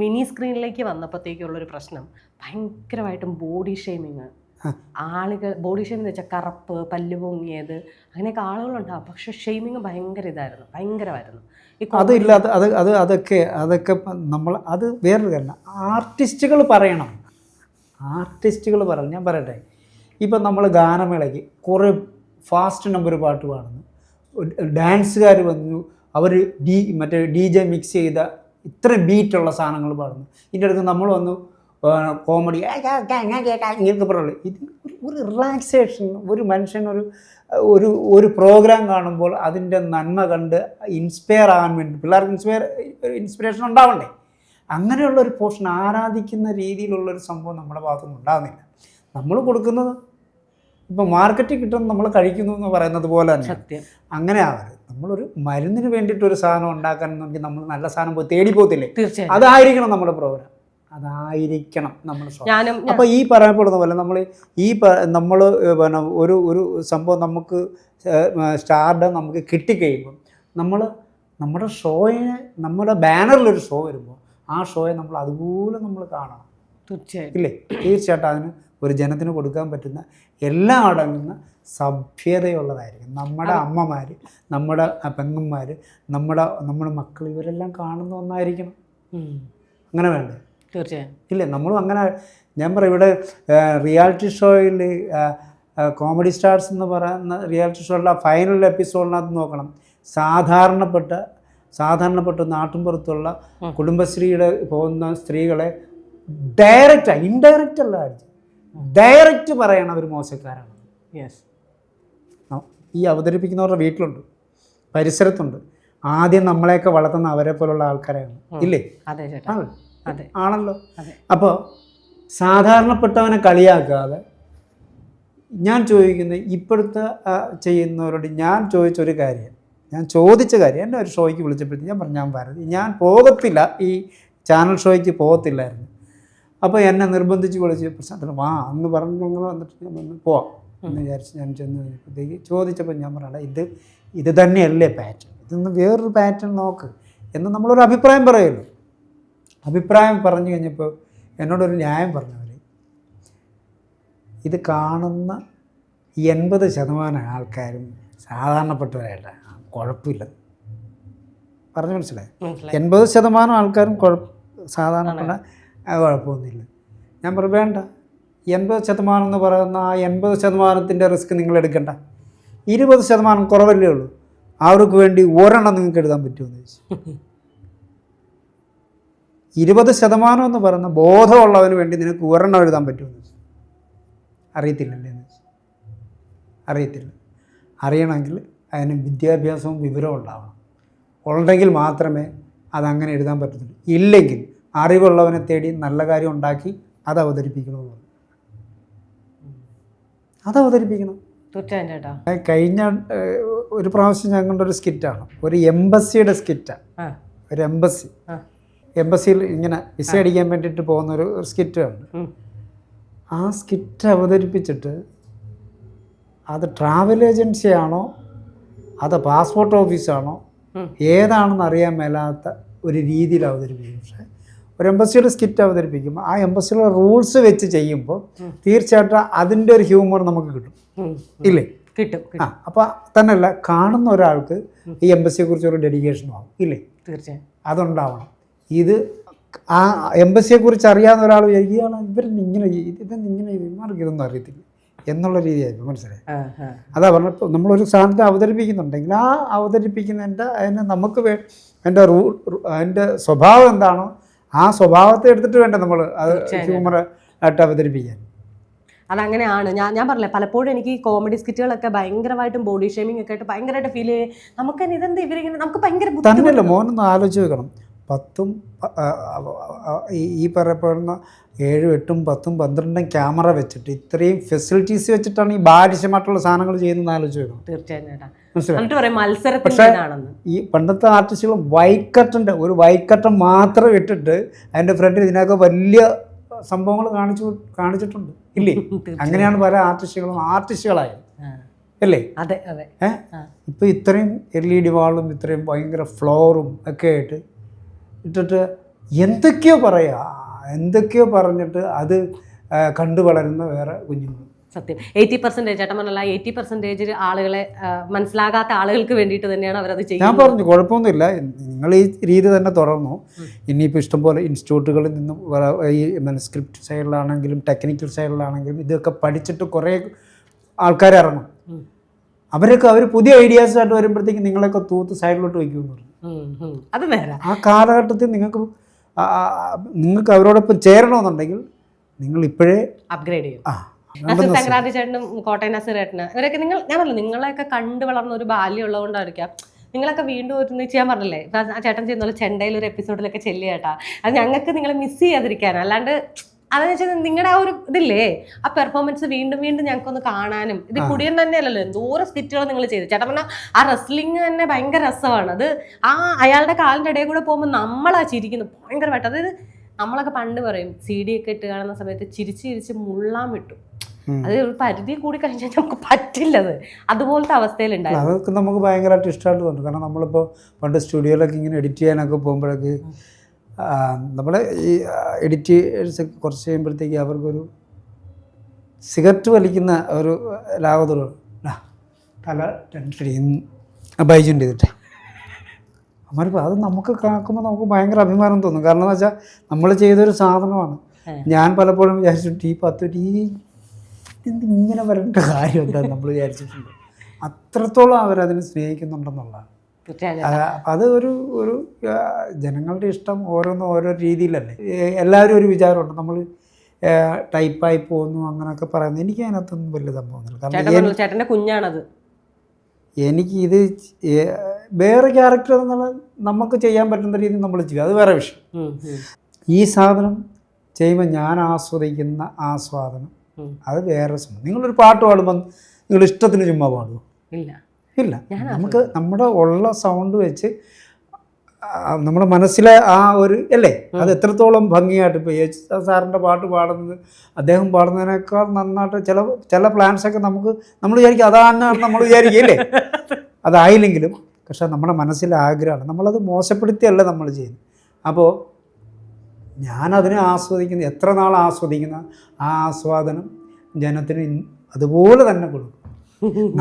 മിനി സ്ക്രീനിലേക്ക് വന്നപ്പോഴത്തേക്കുള്ളൊരു പ്രശ്നം ഭയങ്കരമായിട്ടും ബോഡി ഷെയ്മിങ്. ആളുകൾ ബോഡി ഷെയ്മിങ് എന്ന് വെച്ചാൽ കറുപ്പ്, പല്ല് പൊങ്ങിയത്, അങ്ങനെയൊക്കെ ആളുകളുണ്ടാവും. പക്ഷെ ഷെയ്മിങ് ഭയങ്കരമായിരുന്നു. അതില്ലാത്ത അതൊക്കെ നമ്മൾ അത് വേറൊരു കാര്യം. ആർട്ടിസ്റ്റുകൾ പറയണം. ഞാൻ പറയട്ടെ, ഇപ്പം നമ്മൾ ഗാനമേളയ്ക്ക് കുറേ ഫാസ്റ്റ് നമ്പർ പാട്ട് പാടുന്നു, ഡാൻസുകാർ വന്നു, അവർ മറ്റേ DJ മിക്സ് ചെയ്ത ഇത്ര ബീറ്റുള്ള സാധനങ്ങൾ പാടുന്നു. ഇതിൻ്റെ അടുത്ത് നമ്മൾ വന്നു കോമഡി ഇങ്ങനത്തെ പറയുള്ളൂ. ഇത് ഒരു റിലാക്സേഷൻ. ഒരു മനുഷ്യൻ ഒരു പ്രോഗ്രാം കാണുമ്പോൾ അതിൻ്റെ നന്മ കണ്ട് ഇൻസ്പയർ ആകാൻ വേണ്ടി പിള്ളേർക്ക് ഇൻസ്പിറേഷൻ ഉണ്ടാവണ്ടേ? അങ്ങനെയുള്ള ഒരു പോർഷൻ ആരാധിക്കുന്ന രീതിയിലുള്ളൊരു സംഭവം നമ്മുടെ ഭാഗത്തുനിന്ന് ഉണ്ടാകുന്നില്ല. നമ്മൾ കൊടുക്കുന്നത് ഇപ്പം മാർക്കറ്റിൽ കിട്ടുന്ന നമ്മൾ കഴിക്കുന്നു എന്ന് പറയുന്നത് പോലെ തന്നെ അങ്ങനെ ആവരുത്. നമ്മളൊരു മരുന്നിന് വേണ്ടിയിട്ടൊരു സാധനം ഉണ്ടാക്കാനെന്നുണ്ടെങ്കിൽ നമ്മൾ നല്ല സാധനം പോയി തേടി പോകത്തില്ലേ? തീർച്ചയായും അതായിരിക്കണം നമ്മുടെ പ്രോഗ്രാം, അതായിരിക്കണം നമ്മൾ. അപ്പോൾ ഈ പറയപ്പെടുന്ന പോലെ നമ്മൾ പിന്നെ ഒരു സംഭവം നമുക്ക് സ്റ്റാർഡം നമുക്ക് കിട്ടിക്കഴിയുമ്പം നമ്മുടെ ഷോയെ, നമ്മുടെ ബാനറിലൊരു ഷോ വരുമ്പോൾ ആ ഷോയെ നമ്മൾ അതുപോലെ നമ്മൾ കാണണം. തീർച്ചയായും ഇല്ലേ? തീർച്ചയായിട്ടും അതിന് ഒരു ജനത്തിന് കൊടുക്കാൻ പറ്റുന്ന എല്ലാം അടങ്ങുന്ന സഭ്യതയുള്ളതായിരിക്കും. നമ്മുടെ അമ്മമാർ, നമ്മുടെ പെങ്ങന്മാർ, നമ്മുടെ മക്കൾ, ഇവരെല്ലാം കാണുന്ന ഒന്നായിരിക്കണം. അങ്ങനെ വേണ്ടേ? തീർച്ചയായും. ഇല്ലേ? നമ്മളും അങ്ങനെ. ഞാൻ പറയും, ഇവിടെ റിയാലിറ്റി ഷോയിൽ കോമഡി സ്റ്റാർസ് എന്ന് പറയുന്ന റിയാലിറ്റി ഷോയുടെ ഫൈനൽ എപ്പിസോഡിനകത്ത് നോക്കണം, സാധാരണപ്പെട്ട നാട്ടിൻപുറത്തുള്ള കുടുംബശ്രീയുടെ പോകുന്ന സ്ത്രീകളെ ഇൻഡയറക്റ്റ് അല്ല ഡയറക്റ്റ് പറയണം അവർ മോശക്കാരാണ്. ഈ അവതരിപ്പിക്കുന്നവരുടെ വീട്ടിലുണ്ട്, പരിസരത്തുണ്ട്. ആദ്യം നമ്മളെയൊക്കെ വളർത്തുന്ന അവരെ പോലുള്ള ആൾക്കാരാണ്. ഇല്ലേ? ആണല്ലോ. അപ്പോൾ സാധാരണപ്പെട്ടവനെ കളിയാക്കാതെ ഞാൻ ചോദിക്കുന്നത്, ഇപ്പോഴത്തെ ചെയ്യുന്നവരോട് ഞാൻ ചോദിച്ച കാര്യം, എന്നെ ഒരു ഷോയ്ക്ക് വിളിച്ചപ്പോഴത്തേക്ക് ഞാൻ പറഞ്ഞു ഞാൻ പോകത്തില്ല, ഈ ചാനൽ ഷോയ്ക്ക് പോകത്തില്ലായിരുന്നു. അപ്പോൾ എന്നെ നിർബന്ധിച്ച് വിളിച്ച് പ്രശ്നത്തിന് വാ എന്ന് പറഞ്ഞ് ഞങ്ങൾ വന്നിട്ട് ഞാൻ വന്ന് പോവാം എന്ന് വിചാരിച്ച് ഞാൻ ചെന്ന് കഴിഞ്ഞപ്പോഴത്തേക്ക് ചോദിച്ചപ്പോൾ ഞാൻ പറയണ്ട ഇത് തന്നെയല്ലേ പാറ്റേൺ, ഇതൊന്ന് വേറൊരു പാറ്റേൺ നോക്ക് എന്ന് നമ്മളൊരു അഭിപ്രായം പറയുമല്ലോ. അഭിപ്രായം പറഞ്ഞു കഴിഞ്ഞപ്പോൾ എന്നോടൊരു ന്യായം പറഞ്ഞവർ, ഇത് കാണുന്ന 80% ആൾക്കാരും സാധാരണപ്പെട്ടവരായിട്ട് കുഴപ്പമില്ല പറഞ്ഞു മനസ്സിലായി. 80% ആൾക്കാരും സാധാരണപ്പെട്ട കുഴപ്പമൊന്നുമില്ല. ഞാൻ പറഞ്ഞു വേണ്ട, 80% എന്ന് പറയുന്ന ആ 80%ൻ്റെ റിസ്ക് നിങ്ങൾ എടുക്കണ്ട, 20% കുറവല്ലേ ഉള്ളൂ, അവർക്ക് വേണ്ടി ഒരെണ്ണം നിങ്ങൾക്ക് എഴുതാൻ പറ്റുമെന്ന് ചോദിച്ചു. 20% എന്ന് പറയുന്ന ബോധമുള്ളവന് വേണ്ടി നിനക്ക് ഒരെണ്ണം എഴുതാൻ പറ്റുമെന്ന് ചോദിച്ചു. അറിയത്തില്ലല്ലേ എന്ന് ചോദിച്ചു. അറിയത്തില്ല. അറിയണമെങ്കിൽ അതിന് വിദ്യാഭ്യാസവും വിവരവും ഉണ്ടാവണം. ഉണ്ടെങ്കിൽ മാത്രമേ അതങ്ങനെ എഴുതാൻ പറ്റത്തുള്ളൂ. ഇല്ലെങ്കിൽ അറിവുള്ളവനെ തേടി നല്ല കാര്യം ഉണ്ടാക്കി അത് അവതരിപ്പിക്കണമെന്ന് പറഞ്ഞു. അത് അവതരിപ്പിക്കണം. കഴിഞ്ഞ ഒരു പ്രാവശ്യം ഞങ്ങളുടെ ഒരു സ്കിറ്റാണ്, ഒരു എംബസിയുടെ സ്കിറ്റാണ്. ഒരു എംബസിയിൽ ഇങ്ങനെ വിസ അടിക്കാൻ വേണ്ടിയിട്ട് പോകുന്നൊരു സ്കിറ്റാണ്. ആ സ്കിറ്റ് അവതരിപ്പിച്ചിട്ട് അത് ട്രാവൽ ഏജൻസിയാണോ അത് പാസ്പോർട്ട് ഓഫീസാണോ ഏതാണെന്ന് അറിയാൻ മേലാത്ത ഒരു രീതിയിൽ അവതരിപ്പിക്കും. പക്ഷേ ഒരു എംബസിയുടെ സ്കിറ്റ് അവതരിപ്പിക്കുമ്പോൾ ആ എംബസിയുടെ റൂൾസ് വെച്ച് ചെയ്യുമ്പോൾ തീർച്ചയായിട്ടും അതിൻ്റെ ഒരു ഹ്യൂമർ നമുക്ക് കിട്ടും, ഇല്ലേ? കിട്ടും. അപ്പോൾ തന്നെയല്ല, കാണുന്ന ഒരാൾക്ക് ഈ എംബസിയെക്കുറിച്ച് ഒരു ഡെഡിക്കേഷനും ആവും, ഇല്ലേ? തീർച്ചയായും അതുണ്ടാവണം. ഇത് ആ എംബസിയെക്കുറിച്ച് അറിയാവുന്ന ഒരാൾ വിചാരിക്കുകയാണ് ഇവരിങ്ങനെ ഇവർക്ക് ഇതൊന്നും അറിയത്തില്ല എന്നുള്ള രീതിയായിരുന്നു, മനസ്സിലായി? അതാ പറഞ്ഞപ്പോൾ നമ്മളൊരു സാധനത്തെ അവതരിപ്പിക്കുന്നുണ്ടെങ്കിൽ ആ അവതരിപ്പിക്കുന്നതിൻ്റെ അതിന് നമുക്ക് അതിൻ്റെ സ്വഭാവം എന്താണോ ആ സ്വഭാവത്തെ എടുത്തിട്ട് വേണ്ട നമ്മൾ അത് ഹ്യൂമർ ആയിട്ട് അവതരിപ്പിക്കാൻ. അതങ്ങനെയാണ്. ഞാൻ പറഞ്ഞില്ലേ, പലപ്പോഴും എനിക്ക് ഈ കോമഡി സ്കിറ്റുകളൊക്കെ ഭയങ്കരമായിട്ടും ബോഡി ഷേമിംഗ് ഒക്കെ ആയിട്ട് ഭയങ്കരമായിട്ട് ഫീൽ ചെയ്യും. നമുക്ക് തന്നെ ഇതെന്താ ഇവരിങ്ങനെ, നമുക്ക് ഭയങ്കര തന്നെയല്ല മോനൊന്ന് ആലോചിച്ച് വെക്കണം. 10ഉം ഈ പറയപ്പെടുന്ന 7, 8, 10, 12 ക്യാമറ വെച്ചിട്ട് ഇത്രയും ഫെസിലിറ്റീസ് വെച്ചിട്ടാണ് ഈ ബാലിശമായിട്ടുള്ള സാധനങ്ങൾ ചെയ്യുന്നത് ആലോചിച്ച് വെക്കണം. തീർച്ചയായും. പക്ഷേ ഈ പണ്ടത്തെ ആർട്ടിസ്റ്റുകൾ ഒരു വൈറ്റ് കട്ടൻ മാത്രം ഇട്ടിട്ട് അതിൻ്റെ ഫ്രണ്ടിൽ ഇതിനൊക്കെ വലിയ സംഭവങ്ങൾ കാണിച്ചിട്ടുണ്ട്, ഇല്ലേ? അങ്ങനെയാണ് പല ആർട്ടിസ്റ്റുകളായത്, അല്ലേ? അതെ അതെ. ഇപ്പം ഇത്രയും LED വാളും ഇത്രയും ഭയങ്കര ഫ്ലോറും ഒക്കെ ആയിട്ട് ഇട്ടിട്ട് എന്തൊക്കെയോ പറഞ്ഞിട്ട് അത് കണ്ടു വളരുന്ന വേറെ കുഞ്ഞുങ്ങൾ. സത്യം. 80% ചേട്ടൻ പറഞ്ഞല്ല, 80% ആളുകളെ മനസ്സിലാകാത്ത ആളുകൾക്ക് വേണ്ടിയിട്ട് തന്നെയാണ് അവരത് ചെയ്യുന്നത്. ഞാൻ പറഞ്ഞു കുഴപ്പമൊന്നുമില്ല, നിങ്ങൾ ഈ രീതി തന്നെ തുടർന്നു. ഇനിയിപ്പോൾ ഇഷ്ടംപോലെ ഇൻസ്റ്റിറ്റ്യൂട്ടുകളിൽ നിന്നും ഈ സ്ക്രിപ്റ്റ് സൈഡിലാണെങ്കിലും ടെക്നിക്കൽ സൈഡിലാണെങ്കിലും ഇതൊക്കെ പഠിച്ചിട്ട് കുറേ ആൾക്കാർ ഇറങ്ങും. അവർ പുതിയ ഐഡിയാസായിട്ട് വരുമ്പോഴത്തേക്കും നിങ്ങളൊക്കെ തൂത്ത് സൈഡിലോട്ട് വയ്ക്കുമെന്ന് പറഞ്ഞു. അത് നേരെ ആ കാലഘട്ടത്തിൽ നിങ്ങൾക്ക് അവരോടൊപ്പം ചേരണമെന്നുണ്ടെങ്കിൽ നിങ്ങൾ ഇപ്പോഴേ അപ്ഗ്രേഡ് ചെയ്യും. സംക്രാന്തി ചേട്ടനും കോട്ടയം നസീർ ചേട്ടന് ഇവരൊക്കെ ഞാൻ പറഞ്ഞു നിങ്ങളെയൊക്കെ കണ്ടു വളർന്ന ഒരു ബാല്യം ഉള്ളതുകൊണ്ടായിരിക്കാം നിങ്ങളൊക്കെ വീണ്ടും ഒന്നിച്ച്, ഞാൻ പറഞ്ഞില്ലേ ചേട്ടൻ ചെയ്യുന്ന പോലെ ചെണ്ടയിൽ ഒരു എപ്പിസോഡിലൊക്കെ ചെല്ലിയേട്ടാ, അത് ഞങ്ങൾക്ക് നിങ്ങളെ മിസ് ചെയ്യാതിരിക്കാൻ. അല്ലാണ്ട് അതെന്ന് വെച്ചാൽ നിങ്ങളുടെ ആ ഒരു ഇതില്ലേ, ആ പെർഫോമൻസ് വീണ്ടും ഞങ്ങൾക്കൊന്ന് കാണാനും. ഇത് കുടിയൻ തന്നെയല്ലല്ലോ, എന്തോരം സ്കിറ്റുകൾ നിങ്ങൾ ചെയ്തു. ചേട്ടൻ പറഞ്ഞാൽ ആ റെസ്ലിംഗ് തന്നെ ഭയങ്കര രസമാണ്. അത് അയാളുടെ കാലിൻ്റെ ഇടയിൽ കൂടെ പോകുമ്പോൾ നമ്മളാ ചിരിക്കുന്നത് ഭയങ്കരമായിട്ട്. അതായത് നമ്മളൊക്കെ പണ്ട് പറയും CD ഒക്കെ ഇട്ട് കാണുന്ന സമയത്ത് ചിരിച്ച് മുള്ളാൻ വിട്ടു. അത് ഒരു പരിധി കൂടി കഴിഞ്ഞാൽ നമുക്ക് പറ്റില്ലത്. അതുപോലത്തെ അവസ്ഥയിലുണ്ടായിരുന്നു. അതൊക്കെ നമുക്ക് ഭയങ്കരമായിട്ട് ഇഷ്ടമായിട്ട് തോന്നും. കാരണം നമ്മളിപ്പോൾ പണ്ട് സ്റ്റുഡിയോയിലൊക്കെ ഇങ്ങനെ എഡിറ്റ് ചെയ്യാനൊക്കെ പോകുമ്പോഴേക്ക് നമ്മൾ ഈ എഡിറ്റേഴ്സ് കുറച്ച് കഴിയുമ്പോഴത്തേക്ക് അവർക്കൊരു സിഗരറ്റ് വലിക്കുന്ന ഒരു ലാഘവത്തോട് തല ടെൻഷൻ ബൈജുണ്ട് ചെയ്തിട്ട് അമ്മപ്പോൾ അത് നമുക്ക് കേൾക്കുമ്പോൾ നമുക്ക് ഭയങ്കര അഭിമാനം തോന്നും. കാരണം എന്ന് വെച്ചാൽ നമ്മൾ ചെയ്തൊരു സാധനമാണ്. ഞാൻ പലപ്പോഴും വിചാരിച്ചിട്ടുണ്ട് ഈ 10 ഇങ്ങനെ വരേണ്ട കാര്യം എന്താണെന്ന് നമ്മൾ വിചാരിച്ചിട്ടുണ്ട്. അത്രത്തോളം അവരതിനെ സ്നേഹിക്കുന്നുണ്ടെന്നുള്ളതാണ്. അത് ഒരു ജനങ്ങളുടെ ഇഷ്ടം ഓരോ രീതിയിലല്ലേ. എല്ലാവരും ഒരു വിചാരമുണ്ട് നമ്മൾ ടൈപ്പായി പോകുന്നു അങ്ങനെയൊക്കെ പറയുന്നത്. എനിക്ക് അതിനകത്തൊന്നും വലിയ സംഭവമൊന്നുമില്ല. കാരണം ചേട്ടൻ്റെ കുഞ്ഞാണത്. എനിക്ക് ഇത് വേറെ ക്യാരക്ടർ എന്നുള്ള നമുക്ക് ചെയ്യാൻ പറ്റുന്ന രീതിയിൽ നമ്മൾ ചെയ്യും, അത് വേറെ വിഷയം. ഈ സാധനം ചെയ്യുമ്പോൾ ഞാൻ ആസ്വദിക്കുന്ന ആസ്വാദനം അത് വേറെ സംഭവം. നിങ്ങളൊരു പാട്ട് പാടുമ്പോൾ നിങ്ങൾ ഇഷ്ടത്തിന് ചുമ്മാ പാടുമോ? ഇല്ല. നമുക്ക് നമ്മുടെ ഉള്ള സൗണ്ട് വെച്ച് നമ്മുടെ മനസ്സിലെ ആ ഒരു അല്ലേ അത് എത്രത്തോളം ഭംഗിയായിട്ട് ഇപ്പോൾ സാറിൻ്റെ പാട്ട് പാടുന്നത് അദ്ദേഹം പാടുന്നതിനേക്കാൾ നന്നായിട്ട് ചില പ്ലാൻസൊക്കെ നമ്മൾ വിചാരിക്കും അതാണ് നമ്മൾ വിചാരിക്കും അല്ലേ അതായില്ലെങ്കിലും പക്ഷെ നമ്മുടെ മനസ്സിലെ ആഗ്രഹമാണ് നമ്മളത് മോശപ്പെടുത്തിയല്ല നമ്മൾ ചെയ്യുന്നത്. അപ്പോൾ ഞാനതിനെ ആസ്വദിക്കുന്ന എത്ര നാൾ ആസ്വദിക്കുന്ന ആ ആസ്വാദനം ജനത്തിന് അതുപോലെ തന്നെ കൊടുക്കും.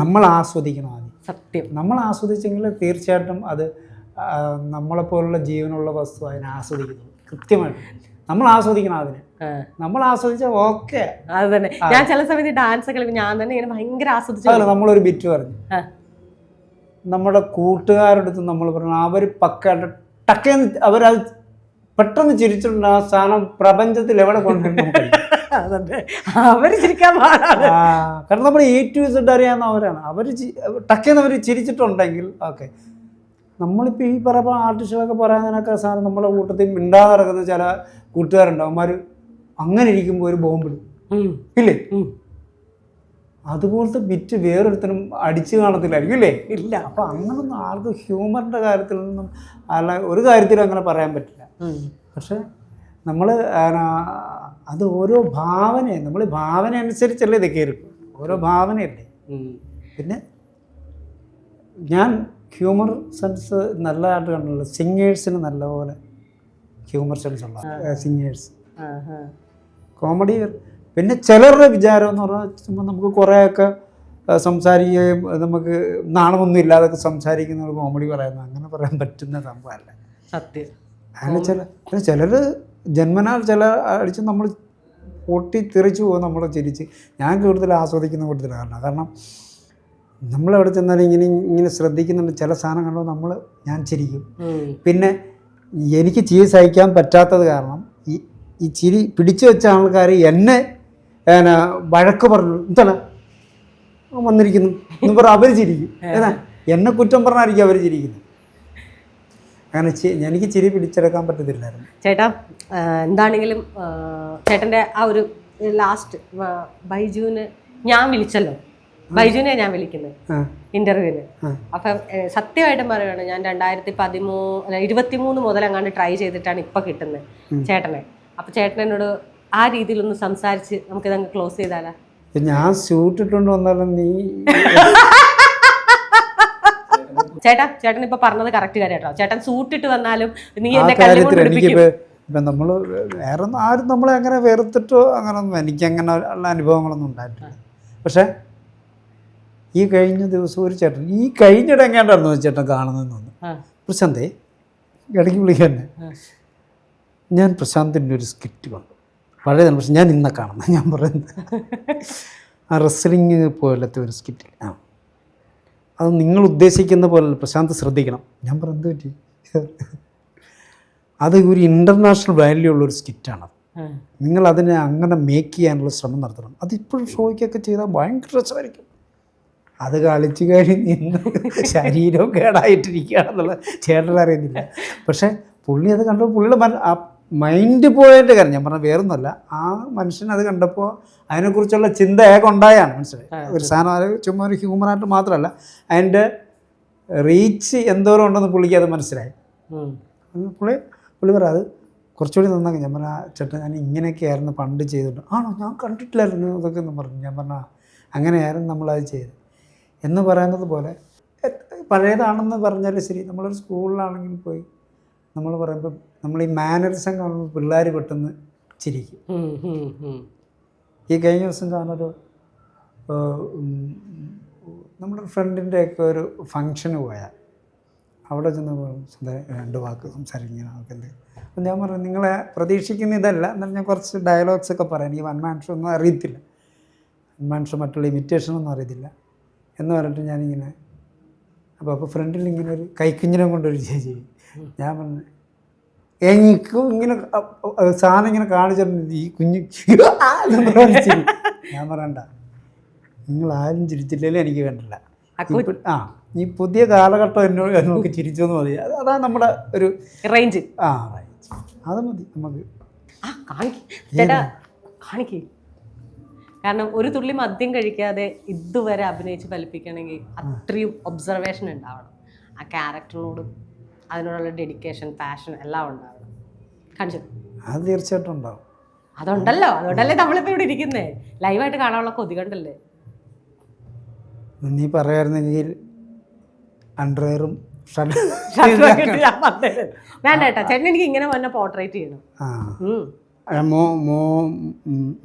നമ്മൾ ആസ്വദിക്കണം ആദ്യം. സത്യം. നമ്മൾ ആസ്വദിച്ചെങ്കിൽ തീർച്ചയായിട്ടും അത് നമ്മളെപ്പോലുള്ള ജീവനുള്ള വസ്തു അതിനെ ആസ്വദിക്കുന്നു. കൃത്യമായിട്ട് നമ്മൾ ആസ്വദിക്കണം അതിനെ. നമ്മൾ ആസ്വദിച്ചാൽ ഓക്കെ. അത് തന്നെ. ഞാൻ ചില സമയത്ത് ഡാൻസ് കളിക്കും, ഞാൻ തന്നെ ഇങ്ങനെ ഭയങ്കര ആസ്വദിച്ചു. നമ്മളൊരു ബിറ്റ് പറഞ്ഞു നമ്മുടെ കൂട്ടുകാരടുത്ത് നമ്മൾ പറഞ്ഞു അവർ പക്കായിട്ട് ടക്കേന്ന് അവരത് പെട്ടെന്ന് ചിരിച്ചിട്ടുണ്ട്. ആ സാധനം പ്രപഞ്ചത്തിൽ എവിടെ കൊണ്ടുവരും അവർ ചിരിക്കാൻ പാടാണ്. കാരണം നമ്മൾ A to Z അറിയാവുന്ന അവരാണ്. അവർ ടക്കേന്ന് അവർ ചിരിച്ചിട്ടുണ്ടെങ്കിൽ ഓക്കെ. നമ്മളിപ്പോൾ ഈ പറയുമ്പോൾ ആർട്ടിസ്റ്റുകളൊക്കെ പറയാനൊക്കെ സാധനം നമ്മുടെ കൂട്ടത്തിൽ മിണ്ടാതെ നടക്കുന്ന ചില കൂട്ടുകാരുണ്ട്. അവന്മാർ അങ്ങനെ ഇരിക്കുമ്പോൾ ഒരു ബോംബിടും ഇല്ലേ? അതുപോലത്തെ ബിറ്റ് വേറൊരുത്തരും അടിച്ചു കാണത്തില്ലായിരിക്കും ഇല്ലേ? ഇല്ല. അപ്പം അങ്ങനൊന്നും ആർക്കും ഹ്യൂമറിൻ്റെ കാര്യത്തിൽ നിന്നും അല്ല ഒരു കാര്യത്തിലും അങ്ങനെ പറയാൻ പറ്റില്ല. പക്ഷെ നമ്മൾ അത് ഓരോ ഭാവനയാണ്. നമ്മൾ ഭാവന അനുസരിച്ചല്ലേ ഇതൊക്കെ ഇരിക്കും. ഓരോ ഭാവനയല്ലേ. പിന്നെ ഞാൻ ഹ്യൂമർ സെൻസ് നല്ലതായിട്ട് കണ്ടുള്ളൂ. സിംഗേഴ്സിന് നല്ലപോലെ ഹ്യൂമർ സെൻസ് ഉള്ള സിംഗേഴ്സ് കോമഡി. പിന്നെ ചിലരുടെ വിചാരം എന്ന് പറഞ്ഞാൽ നമുക്ക് കുറേയൊക്കെ സംസാരിക്കുകയും നമുക്ക് നാണമൊന്നും ഇല്ലാതൊക്കെ സംസാരിക്കുന്ന കോമഡി പറയുന്നത് അങ്ങനെ പറയാൻ പറ്റുന്ന സംഭവമല്ല. സത്യം. അങ്ങനെ ചിലർ ജന്മനാൽ ചില അടിച്ച് നമ്മൾ പൊട്ടിത്തെറിച്ച് പോകും. നമ്മൾ ചിരിച്ച് ഞാൻ കൂടുതൽ ആസ്വദിക്കുന്ന കൂടുതലാണ്. കാരണം നമ്മളെവിടെ ചെന്നാലും ഇങ്ങനെ ശ്രദ്ധിക്കുന്നുണ്ട്. ചില സാധനം കണ്ടോ ഞാൻ ചിരിക്കും. പിന്നെ എനിക്ക് ചിരി സഹിക്കാൻ പറ്റാത്തത് കാരണം ഈ ചിരി പിടിച്ചു വെച്ച ആൾക്കാർ എന്നെ വഴക്ക് പറഞ്ഞു എന്താണ് വന്നിരിക്കുന്നു എന്ന് പറഞ്ഞാൽ അവർ ചിരിക്കും. എന്നെ കുറ്റം പറഞ്ഞായിരിക്കും അവർ ചിരിക്കുന്നത്. അങ്ങനെ എനിക്ക് ചിരി പിടിച്ചെടുക്കാൻ പറ്റത്തില്ലായിരുന്നു. ചേട്ടാ എന്താണെങ്കിലും ചേട്ടൻ്റെ ആ ഒരു ലാസ്റ്റ് ബൈജുവിന് ഞാൻ വിളിച്ചല്ലോ, ബൈജുവിനെ ഞാൻ വിളിക്കുന്നത് ഇന്റർവ്യൂവിന്. അപ്പം സത്യമായിട്ടും പറയുകയാണ്, ഞാൻ 2023 മുതൽ അങ്ങാണ്ട് ട്രൈ ചെയ്തിട്ടാണ് ഇപ്പം കിട്ടുന്നത് ചേട്ടനെ. അപ്പം ചേട്ടൻ എന്നോട് ആ രീതിയിലൊന്ന് സംസാരിച്ച് നമുക്കിതങ്ങ് ക്ലോസ് ചെയ്താലാ? ഞാൻ സ്യൂട്ട് ഇട്ടുകൊണ്ട് വന്നാലും നീ ചേട്ടൻ ഇപ്പൊ പറഞ്ഞത് കറക്റ്റ് കാര്യം കേട്ടോ. ചേട്ടൻ സൂട്ടിട്ട് വന്നാലും നീ എന്നെ ഇപ്പം നമ്മൾ വേറെ ആരും നമ്മളെ അങ്ങനെ വെറുത്തിട്ടോ അങ്ങനൊന്നും എനിക്കങ്ങനെ ഉള്ള അനുഭവങ്ങളൊന്നും ഉണ്ടായിട്ടില്ല. പക്ഷേ ഈ കഴിഞ്ഞ ദിവസം ഒരു ചേട്ടൻ ഈ കഴിഞ്ഞിടെ എങ്ങാണ്ടായിരുന്നു ചേട്ടൻ കാണുന്നതെന്ന് തോന്നുന്നു. പ്രശാന്തേ ഇടയ്ക്ക് വിളിക്കാൻ ഞാൻ പ്രശാന്തിൻ്റെ ഒരു സ്കിറ്റ് കണ്ടു പഴയതാണ്. പക്ഷെ ഞാൻ ഇന്ന കാണുന്നത് ഞാൻ പറയുന്നത് ആ റെസ്ലിങ് പോലത്തെ ഒരു സ്കിറ്റ്. അത് നിങ്ങൾ ഉദ്ദേശിക്കുന്ന പോലെ പ്രശാന്ത് ശ്രദ്ധിക്കണം. ഞാൻ പറഞ്ഞത് പറ്റി അത് ഒരു ഇൻ്റർനാഷണൽ വാല്യൂ ഉള്ളൊരു സ്കിറ്റാണത്. നിങ്ങൾ അതിനെ അങ്ങനെ മേക്ക് ചെയ്യാനുള്ള ശ്രമം നടത്തണം. അതിപ്പോഴും ഷോയ്ക്കൊക്കെ ചെയ്താൽ ഭയങ്കര രസമായിരിക്കും. അത് കളിച്ച് കഴിഞ്ഞ് ഇന്ന് ശരീരവും കേടായിട്ടിരിക്കുകയാണെന്നുള്ള ചേട്ടനറിയുന്നില്ല. പക്ഷേ പുള്ളി അത് കണ്ടപ്പോൾ പുള്ളിയുടെ മൈൻഡ് പോയതിൻ്റെ കാര്യം ഞാൻ പറഞ്ഞാൽ വേറൊന്നുമല്ല. ആ മനുഷ്യൻ അത് കണ്ടപ്പോൾ അതിനെക്കുറിച്ചുള്ള ചിന്ത ഉണ്ടായാണ് മനസ്സിലായി. ഒരു സാധനം അത് ചുമ്മാ ഒരു ഹ്യൂമറായിട്ട് മാത്രമല്ല അതിൻ്റെ റീച്ച് എന്തോരം ഉണ്ടെന്ന് പുള്ളിക്ക് അത് മനസ്സിലായി. പുള്ളി പറയാം അത് കുറച്ചുകൂടി നന്നാക്കി. ഞാൻ പറഞ്ഞാൽ ചേട്ടൻ ഞാൻ ഇങ്ങനെയൊക്കെയായിരുന്നു പണ്ട് ചെയ്തിട്ട്. ആണോ ഞാൻ കണ്ടിട്ടില്ലായിരുന്നു അതൊക്കെ എന്ന് പറഞ്ഞു. ഞാൻ പറഞ്ഞാൽ അങ്ങനെയായിരുന്നു നമ്മളത് ചെയ്ത് എന്ന് പറയുന്നത് പോലെ പഴയതാണെന്ന് പറഞ്ഞാലും ശരി. നമ്മളൊരു സ്കൂളിലാണെങ്കിൽ പോയി നമ്മൾ പറയുമ്പോൾ നമ്മൾ ഈ മാനറിസം കാണുമ്പോൾ പിള്ളേർ പെട്ടെന്ന് ചിരിക്കും. ഈ കഴിഞ്ഞ ദിവസം കാണൊരു നമ്മുടെ ഫ്രണ്ടിൻ്റെയൊക്കെ ഒരു ഫങ്ഷന് പോയാൽ അവിടെ ചെന്ന് 2 വാക്ക് സംസാരിക്കുന്ന ആൾക്കുണ്ട്. അപ്പം ഞാൻ പറഞ്ഞു നിങ്ങളെ പ്രതീക്ഷിക്കുന്ന ഇതല്ല. എന്നാൽ ഞാൻ കുറച്ച് ഡയലോഗ്സൊക്കെ പറയാം. ഈ 1 മാൻ ഷോ ഒന്നും അറിയത്തില്ല, 1 മാൻ ഷോ മറ്റുള്ള ഇമിറ്റേഷനൊന്നും അറിയത്തില്ല എന്ന് പറഞ്ഞിട്ട് ഞാനിങ്ങനെ അപ്പോൾ ഫ്രണ്ടിൽ ഇങ്ങനെ ഒരു കൈക്കുഞ്ഞിനെ കൊണ്ടൊരു ചേച്ചി. ഞാൻ പറഞ്ഞു എനിക്കും ഇങ്ങനെ സാധനം ഇങ്ങനെ കാണിച്ചിട്ടുണ്ട് ഈ കുഞ്ഞ്. ഞാൻ പറയണ്ട നിങ്ങളാരും ചിരിച്ചില്ലല്ലേ എനിക്ക് വേണ്ടില്ല. ഈ പുതിയ കാലഘട്ടം എന്നോട് നമുക്ക് ചിരിച്ചെന്ന് മതി. അതാണ് നമ്മുടെ ഒരു റേഞ്ച്. അത് മതി നമുക്ക്. കാരണം ഒരു തുള്ളി മദ്യം കഴിക്കാതെ ഇതുവരെ അഭിനയിച്ച് ഫലിപ്പിക്കണമെങ്കിൽ അത്രയും ഒബ്സർവേഷൻ ഉണ്ടാവണം ആ ക്യാരക്ടറിനോട്. അതിനോടുള്ള ഡെഡിക്കേഷൻ, പാഷൻ എല്ലാം ഉണ്ടാവണം. കാണിച്ചു അത് തീർച്ചയായിട്ടും ഉണ്ടാവും. അതുണ്ടല്ലോ, അതുകൊണ്ടല്ലേ നമ്മളിപ്പോൾ ഇവിടെ ഇരിക്കുന്നേ. ലൈവായിട്ട് കാണാനുള്ള കൊതി കണ്ടല്ലേ. നീ പറയായിരുന്നെങ്കിൽ അണ്ടർവെയറും വേണ്ട ഏട്ടാ, ചേട്ടൻ എനിക്ക് ഇങ്ങനെ വന്ന പോർട്രേറ്റ് ചെയ്യണം.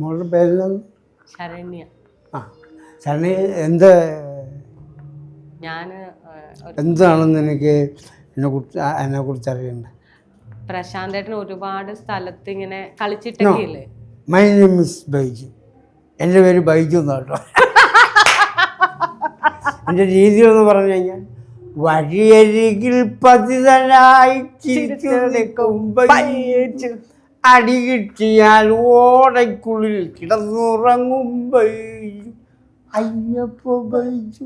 മോളുടെ പേരിലാണ് ശരണ്യ. ശരണ്യ എന്ത് ഞാൻ എന്താണെന്ന് എനിക്ക് എന്നെ കുറിച്ച് അറിയണ്ട. പ്രശാന്ത് ഏട്ടൻ ഒരുപാട് സ്ഥലത്ത് ഇങ്ങനെ കളിച്ചിട്ടൊക്കെ ഇല്ലേ. My name is Baiju. എൻ്റെ പേര് ബൈജു എന്നാട്ടോ. എൻ്റെ രീതി എന്ന് പറഞ്ഞു കഴിഞ്ഞാൽ വഴിയരികിൽ പതിതനായി അടി കിട്ടിയാൽ ഓടയ്ക്കുള്ളിൽ കിടന്നുറങ്ങും ബൈജു. അയ്യപ്പോ ബൈജു,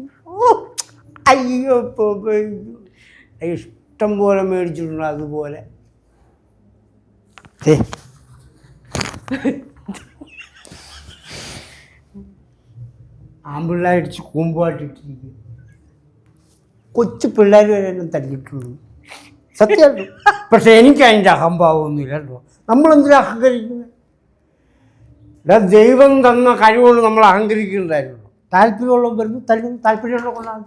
അയ്യപ്പോ ബൈജു. ഇഷ്ടം പോലെ മേടിച്ചിട്ടുണ്ട്. അതുപോലെ ആമ്പിള്ളേരടിച്ച് കൂമ്പാട്ടിട്ടിരിക്കും. കൊച്ചു പിള്ളേർ വരെ എന്നെ തല്ലിയിട്ടുള്ളൂ, സത്യമായിട്ടും. പക്ഷെ എനിക്ക് അതിൻ്റെ അഹംഭാവമൊന്നുമില്ല കേട്ടോ. നമ്മളെന്തിനാ അഹങ്കരിക്കുന്നത്? ദൈവം തന്ന കഴിവുകൊണ്ട് നമ്മൾ അഹങ്കരിക്കുന്നുണ്ടായിരുന്നു. താല്പര്യമുള്ള വരുന്നു തല്ലും, താല്പര്യമുള്ള കൊണ്ടാണ്.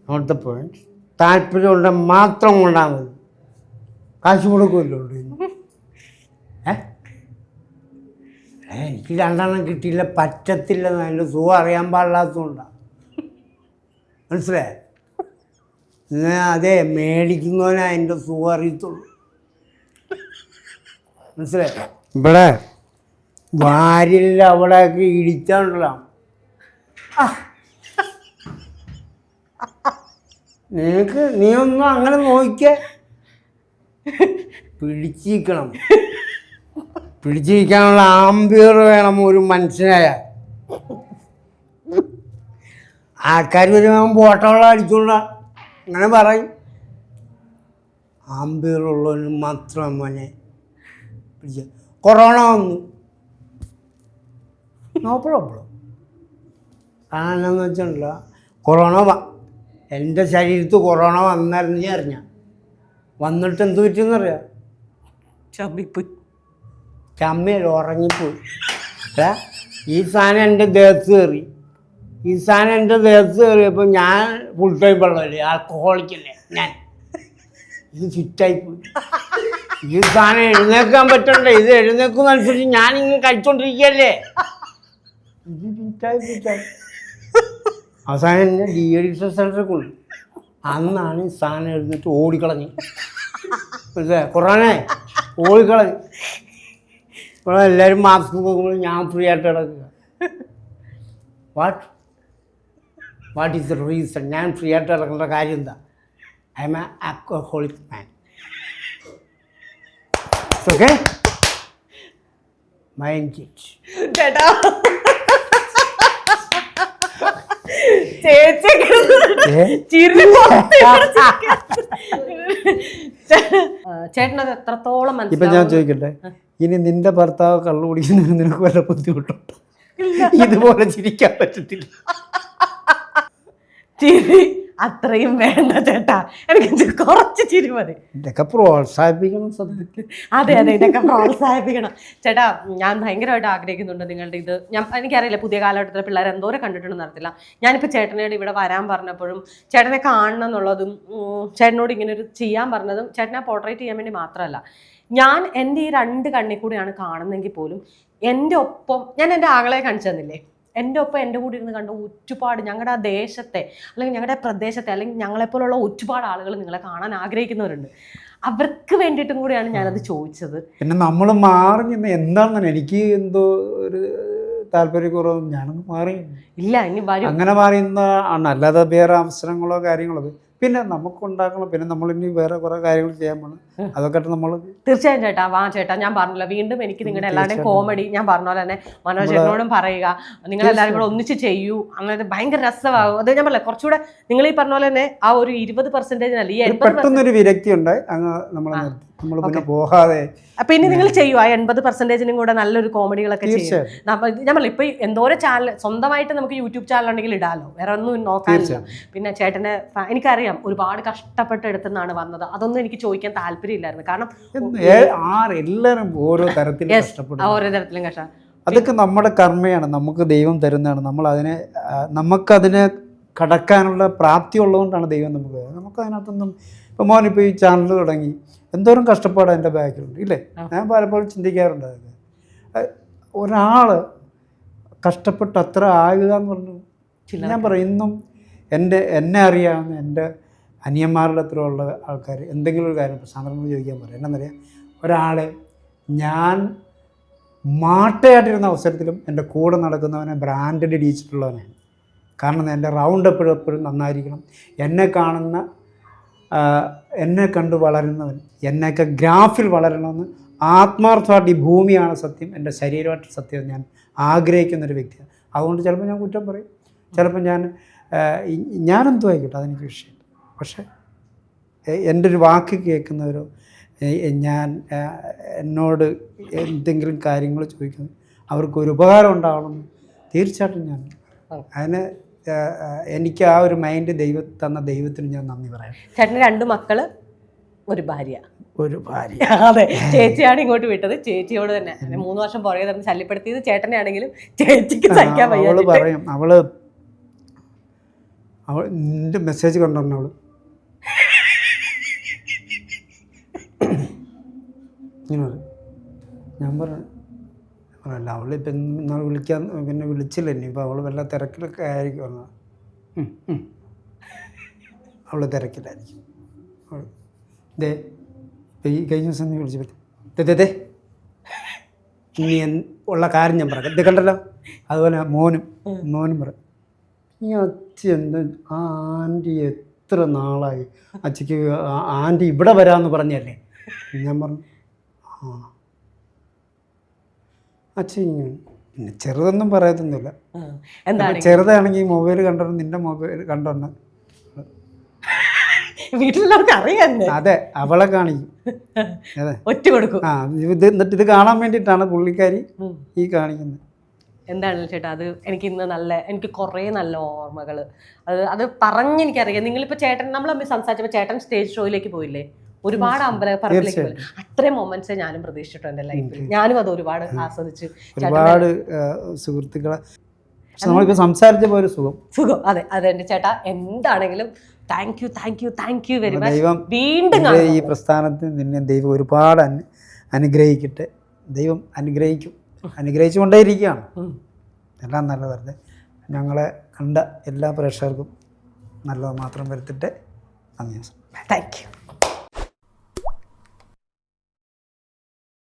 Not the point. താല്പര്യമുള്ള മാത്രം കൊണ്ടാണ് മതി. കാശ് കൊടുക്കുമല്ലോ. എനിക്ക് 2 കിട്ടിയില്ല, പറ്റത്തില്ലെന്ന് അതിൻ്റെ സുഖം അറിയാൻ പാടില്ലാത്തതുകൊണ്ടാണ്. മനസ്സിലായി? അതെ, മേടിക്കുന്നവനെ അതിൻ്റെ സുഖം അറിയത്തുള്ളൂ. മനസ്സിലായി? ഇവിടെ വാരില്ല അവിടെയൊക്കെ ഇടിച്ചാണ്ടല്ലോ. നീ ഒന്നും അങ്ങനെ നോക്കിയേ. പിടിച്ചിരിക്കാനുള്ള ആംബിയർ വേണം ഒരു മനുഷ്യനായ. ആൾക്കാർ വരുമ്പോൾ ബോട്ടവെള്ളം അടിച്ചുകൊണ്ട അങ്ങനെ പറയും. ആംബിയർ ഉള്ളവന് മാത്രം മോനെ പിടിച്ച. കൊറോണ വന്നു, നോ പ്രോബ്ലം. കാരണം എന്ന് വെച്ചിട്ടുണ്ടല്ലോ, എൻ്റെ ശരീരത്ത് കൊറോണ വന്നായിരുന്നു. ഞാൻ അറിഞ്ഞ വന്നിട്ട് എന്ത് പറ്റിയെന്നറിയാം? ചമ്മയിൽ ഉറങ്ങിപ്പോയി. ഈ സാധനം എൻ്റെ ദേഹത്ത് കയറി. കയറിയപ്പോൾ ഞാൻ ഫുൾ ടൈം വെള്ളമല്ലേ, ആൽക്കഹോളിക്കല്ലേ ഞാൻ. ഇത് ഫിറ്റായിപ്പോയി. ഈ സാധനം എഴുന്നേക്കാൻ പറ്റണ്ടേ? ഇത് എഴുന്നേക്കുന്നതനുസരിച്ച് ഞാനിങ്ങനെ കഴിച്ചോണ്ടിരിക്കുകയല്ലേ. ഇത് ഫിറ്റായി അവസാനം എന്നെ ഡീഅഡിക്ഷൻ സെൻറ്ററിൽ കൊണ്ടു. അന്നാണ് ഈ സാധനം എഴുന്നേറ്റ് ഓടിക്കളഞ്ഞു. കൊറോണ ഓടിക്കളഞ്ഞു. ഇപ്പോൾ എല്ലാവരും മാസ്ക് പോകുമ്പോൾ ഞാൻ ഫ്രീ ആയിട്ട് കിടക്കുക. What is the reason? ഞാൻ ഫ്രീ ആയിട്ട് കിടക്കേണ്ട കാര്യം എന്താ? I am a alcoholic man. Okay, mind it. ചേട്ടനത് എത്രത്തോളം ഇപ്പൊ ഞാൻ ചോദിക്കട്ടെ, ഇനി നിന്റെ ഭർത്താവ് കള്ളു കുടിക്കുന്നതിന് നിനക്ക് വല്ല ബുദ്ധിമുട്ടുണ്ടോ? ഇതുപോലെ ചിരിക്കാൻ പറ്റത്തില്ല. ചിരി അത്രയും വേണ്ട ചേട്ടാ, എനിക്ക് കുറച്ച് ചിരി മതി. ഇതൊക്കെ പ്രോത്സാഹിപ്പിക്കണം സത്യത്തിൽ. അതെ അതെ, ഇതൊക്കെ പ്രോത്സാഹിപ്പിക്കണം ചേട്ടാ. ഞാൻ ഭയങ്കരമായിട്ട് ആഗ്രഹിക്കുന്നുണ്ട് നിങ്ങളുടെ ഇത്. എനിക്കറിയില്ല പുതിയ കാലഘട്ടത്തിലെ പിള്ളേർ എന്തോരം കണ്ടിട്ടുണ്ടെന്ന് അറിയത്തില്ല. ഞാനിപ്പോൾ ചേട്ടനോട് ഇവിടെ വരാൻ പറഞ്ഞപ്പോഴും ചേട്ടനെ കാണണം എന്നുള്ളതും ചേട്ടനോട് ഇങ്ങനെ ഒരു ചെയ്യാൻ പറഞ്ഞതും ചേട്ടനെ പോർട്രേറ്റ് ചെയ്യാൻ വേണ്ടി മാത്രമല്ല, ഞാൻ എൻ്റെ ഈ 2 കണ്ണിൽ കൂടെയാണ് കാണുന്നെങ്കിൽ പോലും എൻ്റെ ഒപ്പം ഞാൻ എൻ്റെ ആങ്ങളെ കാണിച്ചു തന്നില്ലേ, എൻ്റെ ഒപ്പം എൻ്റെ കൂടെ ഇരുന്ന് കണ്ട ഒരുപാട് ഞങ്ങളുടെ ആ ദേശത്തെ അല്ലെങ്കിൽ ഞങ്ങളുടെ പ്രദേശത്തെ അല്ലെങ്കിൽ ഞങ്ങളെപ്പോലുള്ള ഒരുപാട് ആളുകൾ നിങ്ങളെ കാണാൻ ആഗ്രഹിക്കുന്നവരുണ്ട്. അവർക്ക് വേണ്ടിയിട്ടും കൂടിയാണ് ഞാനത് ചോദിച്ചത്. പിന്നെ നമ്മൾ മാറി നിന്ന് എന്താണെന്ന് എനിക്ക് എന്തോ ഒരു താല്പര്യക്കുറവും ഞാനൊന്നും മാറി ഇല്ല. ഇനി അങ്ങനെ മാറിയുന്ന ആണ്, അല്ലാതെ വേറെ അവസരങ്ങളോ കാര്യങ്ങളോ പിന്നെ നമുക്കുണ്ടാക്കണം. പിന്നെ നമ്മളിനി വേറെ കുറെ കാര്യങ്ങൾ ചെയ്യാൻ പോകണം. അതൊക്കെ നമ്മൾ തീർച്ചയായും ചേട്ടാ. വാ ചേട്ടാ, ഞാൻ പറഞ്ഞല്ലോ വീണ്ടും എനിക്ക് നിങ്ങളുടെ എല്ലാവരുടെയും കോമഡി ഞാൻ പറഞ്ഞ പോലെ തന്നെ മനോജ് ചേട്ടനോടും പറയുക, നിങ്ങളെല്ലാവരും കൂടെ ഒന്നിച്ച് ചെയ്യൂ. അങ്ങനെ ഭയങ്കര രസമാകും. അത് ഞാൻ പറഞ്ഞില്ല, കുറച്ചുകൂടെ നിങ്ങൾ ഈ പറഞ്ഞ പോലെ തന്നെ ആ ഒരു 20% ഈ 80% വിരക്തി ഉണ്ടായി അങ്ങ് നമ്മളെ നമ്മൾ പിന്നെ പോകാതെ. അപ്പൊ ഇനി നിങ്ങൾ ചെയ്യുമോ 80% കൂടെ നല്ലൊരു കോമഡികളൊക്കെ ചെയ്യും? ഞാൻ പറഞ്ഞു ഇപ്പൊ എന്തോരം ചാനൽ സ്വന്തമായിട്ട് നമുക്ക് യൂട്യൂബ് ചാനൽ ഉണ്ടെങ്കിൽ ഇടാലോ, വേറെ ഒന്നും നോക്കാനില്ല. പിന്നെ ചേട്ടന്റെ എനിക്കറിയാം ഒരുപാട് കഷ്ടപ്പെട്ട് എടുത്തുനിന്നാണ് വന്നത്, അതൊന്നും എനിക്ക് ചോദിക്കാൻ താല്പര്യമില്ലായിരുന്നു. കാരണം എല്ലാവരും ഓരോ തരത്തിലും കഷ്ടപ്പെടും, ഓരോ തരത്തിലും കഷ്ടം. അതൊക്കെ നമ്മുടെ കർമ്മയാണ്, നമുക്ക് ദൈവം തരുന്നതാണ്. നമുക്കതിനെ കടക്കാനുള്ള പ്രാപ്തി ഉള്ളതുകൊണ്ടാണ് ദൈവം നമുക്കതിനകത്തൊന്നും. ഇപ്പം മോനിപ്പോൾ ഈ ചാനൽ തുടങ്ങി എന്തോരം കഷ്ടപ്പാടാണ് എൻ്റെ ബാക്കിലുണ്ട് ഇല്ലേ? ഞാൻ പലപ്പോഴും ചിന്തിക്കാറുണ്ട് അതൊക്കെ. ഒരാൾ കഷ്ടപ്പെട്ട് അത്ര ആകുക എന്ന് പറഞ്ഞു. ഞാൻ പറയും ഇന്നും എന്നെ അറിയാവുന്ന എൻ്റെ അനിയന്മാരുടെ അത്ര ഉള്ള ആൾക്കാർ എന്തെങ്കിലും ഒരു കാര്യം സാധനങ്ങൾ ചോദിക്കാൻ പറയും. എന്നറിയാം, ഒരാളെ ഞാൻ മാട്ടയായിട്ടിരുന്ന അവസരത്തിലും എൻ്റെ കൂടെ നടക്കുന്നവനെ ബ്രാൻഡഡ് ഇടിച്ചിട്ടുള്ളവനാണ്. കാരണം എൻ്റെ റൗണ്ട് എപ്പോഴും നന്നായിരിക്കണം. എന്നെ കണ്ട് വളരുന്നവൻ എന്നെയൊക്കെ ഗ്രാഫിൽ വളരണമെന്ന് ആത്മാർത്ഥമായിട്ട്, ഈ ഭൂമിയാണ് സത്യം, എൻ്റെ ശരീരമായിട്ട് സത്യം ഞാൻ ആഗ്രഹിക്കുന്നൊരു വ്യക്തിയാണ്. അതുകൊണ്ട് ചിലപ്പോൾ ഞാൻ കുറ്റം പറയും, ചിലപ്പോൾ ഞാനെന്തോ ആയിക്കോട്ടെ, അതെനിക്ക് വിഷയമില്ല. പക്ഷേ എൻ്റെ ഒരു വാക്ക് കേൾക്കുന്നവരോ എന്നോട് എന്തെങ്കിലും കാര്യങ്ങൾ ചോദിക്കുന്നു, അവർക്കൊരു ഉപകാരം ഉണ്ടാവണമെന്ന് തീർച്ചയായിട്ടും ഞാൻ അതിന് എനിക്ക് ആ ഒരു മൈൻഡ് തന്ന ദൈവത്തിന് ഞാൻ നന്ദി പറയാം. ചേട്ടന് 2 മക്കള്, ഒരു ഭാര്യ. അതെ, ചേച്ചിയാണ് ഇങ്ങോട്ട് വിട്ടത്. ചേച്ചിയോട് തന്നെ 3 വർഷം പുറകെ തന്നെ ശല്യപ്പെടുത്തിയത് ചേട്ടനെ ആണെങ്കിലും ചേച്ചിക്ക് സഹിക്കാൻ വയ്യ. അവള് പറയും, അവൾ നിന്റെ മെസ്സേജ് കണ്ടോണ്ട് അവള് ഞാൻ പറഞ്ഞല്ല, അവളിപ്പം ഇന്നാൾ വിളിക്കാൻ പിന്നെ വിളിച്ചില്ല. ഇനിയിപ്പോൾ അവൾ വല്ല തിരക്കിലൊക്കെ ആയിരിക്കും പറഞ്ഞത്. അവൾ തിരക്കിലായിരിക്കും. ഇപ്പം ഈ കഴിഞ്ഞ ദിവസം നീ വിളിച്ചു പറ്റും ഇനി ഉള്ള കാര്യം ഞാൻ പറയാം. ഇത് കണ്ടല്ലോ, അതുപോലെ മോനും പറയും, ഈ അച്ഛ എന്താ ആ ആൻറ്റി എത്ര നാളായി അച്ഛക്ക് ആൻറ്റി ഇവിടെ വരാമെന്ന് പറഞ്ഞല്ലേ. ഞാൻ പറഞ്ഞു അച്ഛൻ പിന്നെ ചെറുതൊന്നും പറയത്തൊന്നുമില്ല. ചെറുതാണെങ്കിൽ മൊബൈൽ കണ്ടോ, നിന്റെ മൊബൈൽ കണ്ടോണ്ട് വീട്ടിലെല്ലാവർക്കും അറിയാം. അതെ, അവളെ കാണിക്കും, അതെ ഒറ്റ കൊടുക്കും. എന്നിട്ട് ഇത് കാണാൻ വേണ്ടിയിട്ടാണ് പുള്ളിക്കാരി ഈ കാണിക്കുന്നത്. എന്താണല്ലോ ചേട്ടാ, അത് എനിക്ക് കുറേ നല്ല ഓർമ്മകൾ അത് പറഞ്ഞെനിക്കറിയാം. നിങ്ങളിപ്പോൾ നമ്മൾ തമ്മിൽ സംസാരിച്ചപ്പോൾ ചേട്ടൻ സ്റ്റേജ് ഷോയിലേക്ക് പോയില്ലേ, ഒരുപാട് അമ്പലപ്പറമ്പിലേക്ക് പോയി. അത്രയും മൊമെന്റ്സ് ഞാനും പ്രതീക്ഷിച്ചിട്ടുണ്ട് എൻ്റെ ലൈഫിൽ. ഞാനും അത് ഒരുപാട് ആസ്വദിച്ചു. ഒരുപാട് സുഹൃത്തുക്കളെ നമ്മളിപ്പോൾ സംസാരിച്ച പോലെ സുഖം. അതെ എൻ്റെ ചേട്ടാ, എന്താണെങ്കിലും താങ്ക് യു വെരി മച്ച്. വീണ്ടും ഈ പ്രസ്ഥാനത്തിൽ നിന്നെ ദൈവം ഒരുപാട് അനുഗ്രഹിക്കട്ടെ. ദൈവം അനുഗ്രഹിച്ചുകൊണ്ടേയിരിക്കുകയാണ്. എല്ലാം നല്ലതല്ലേ. ഞങ്ങളെ കണ്ട എല്ലാ പ്രേക്ഷകർക്കും നല്ലത് മാത്രം വരുത്തട്ടെ. നന്ദി. Thank you.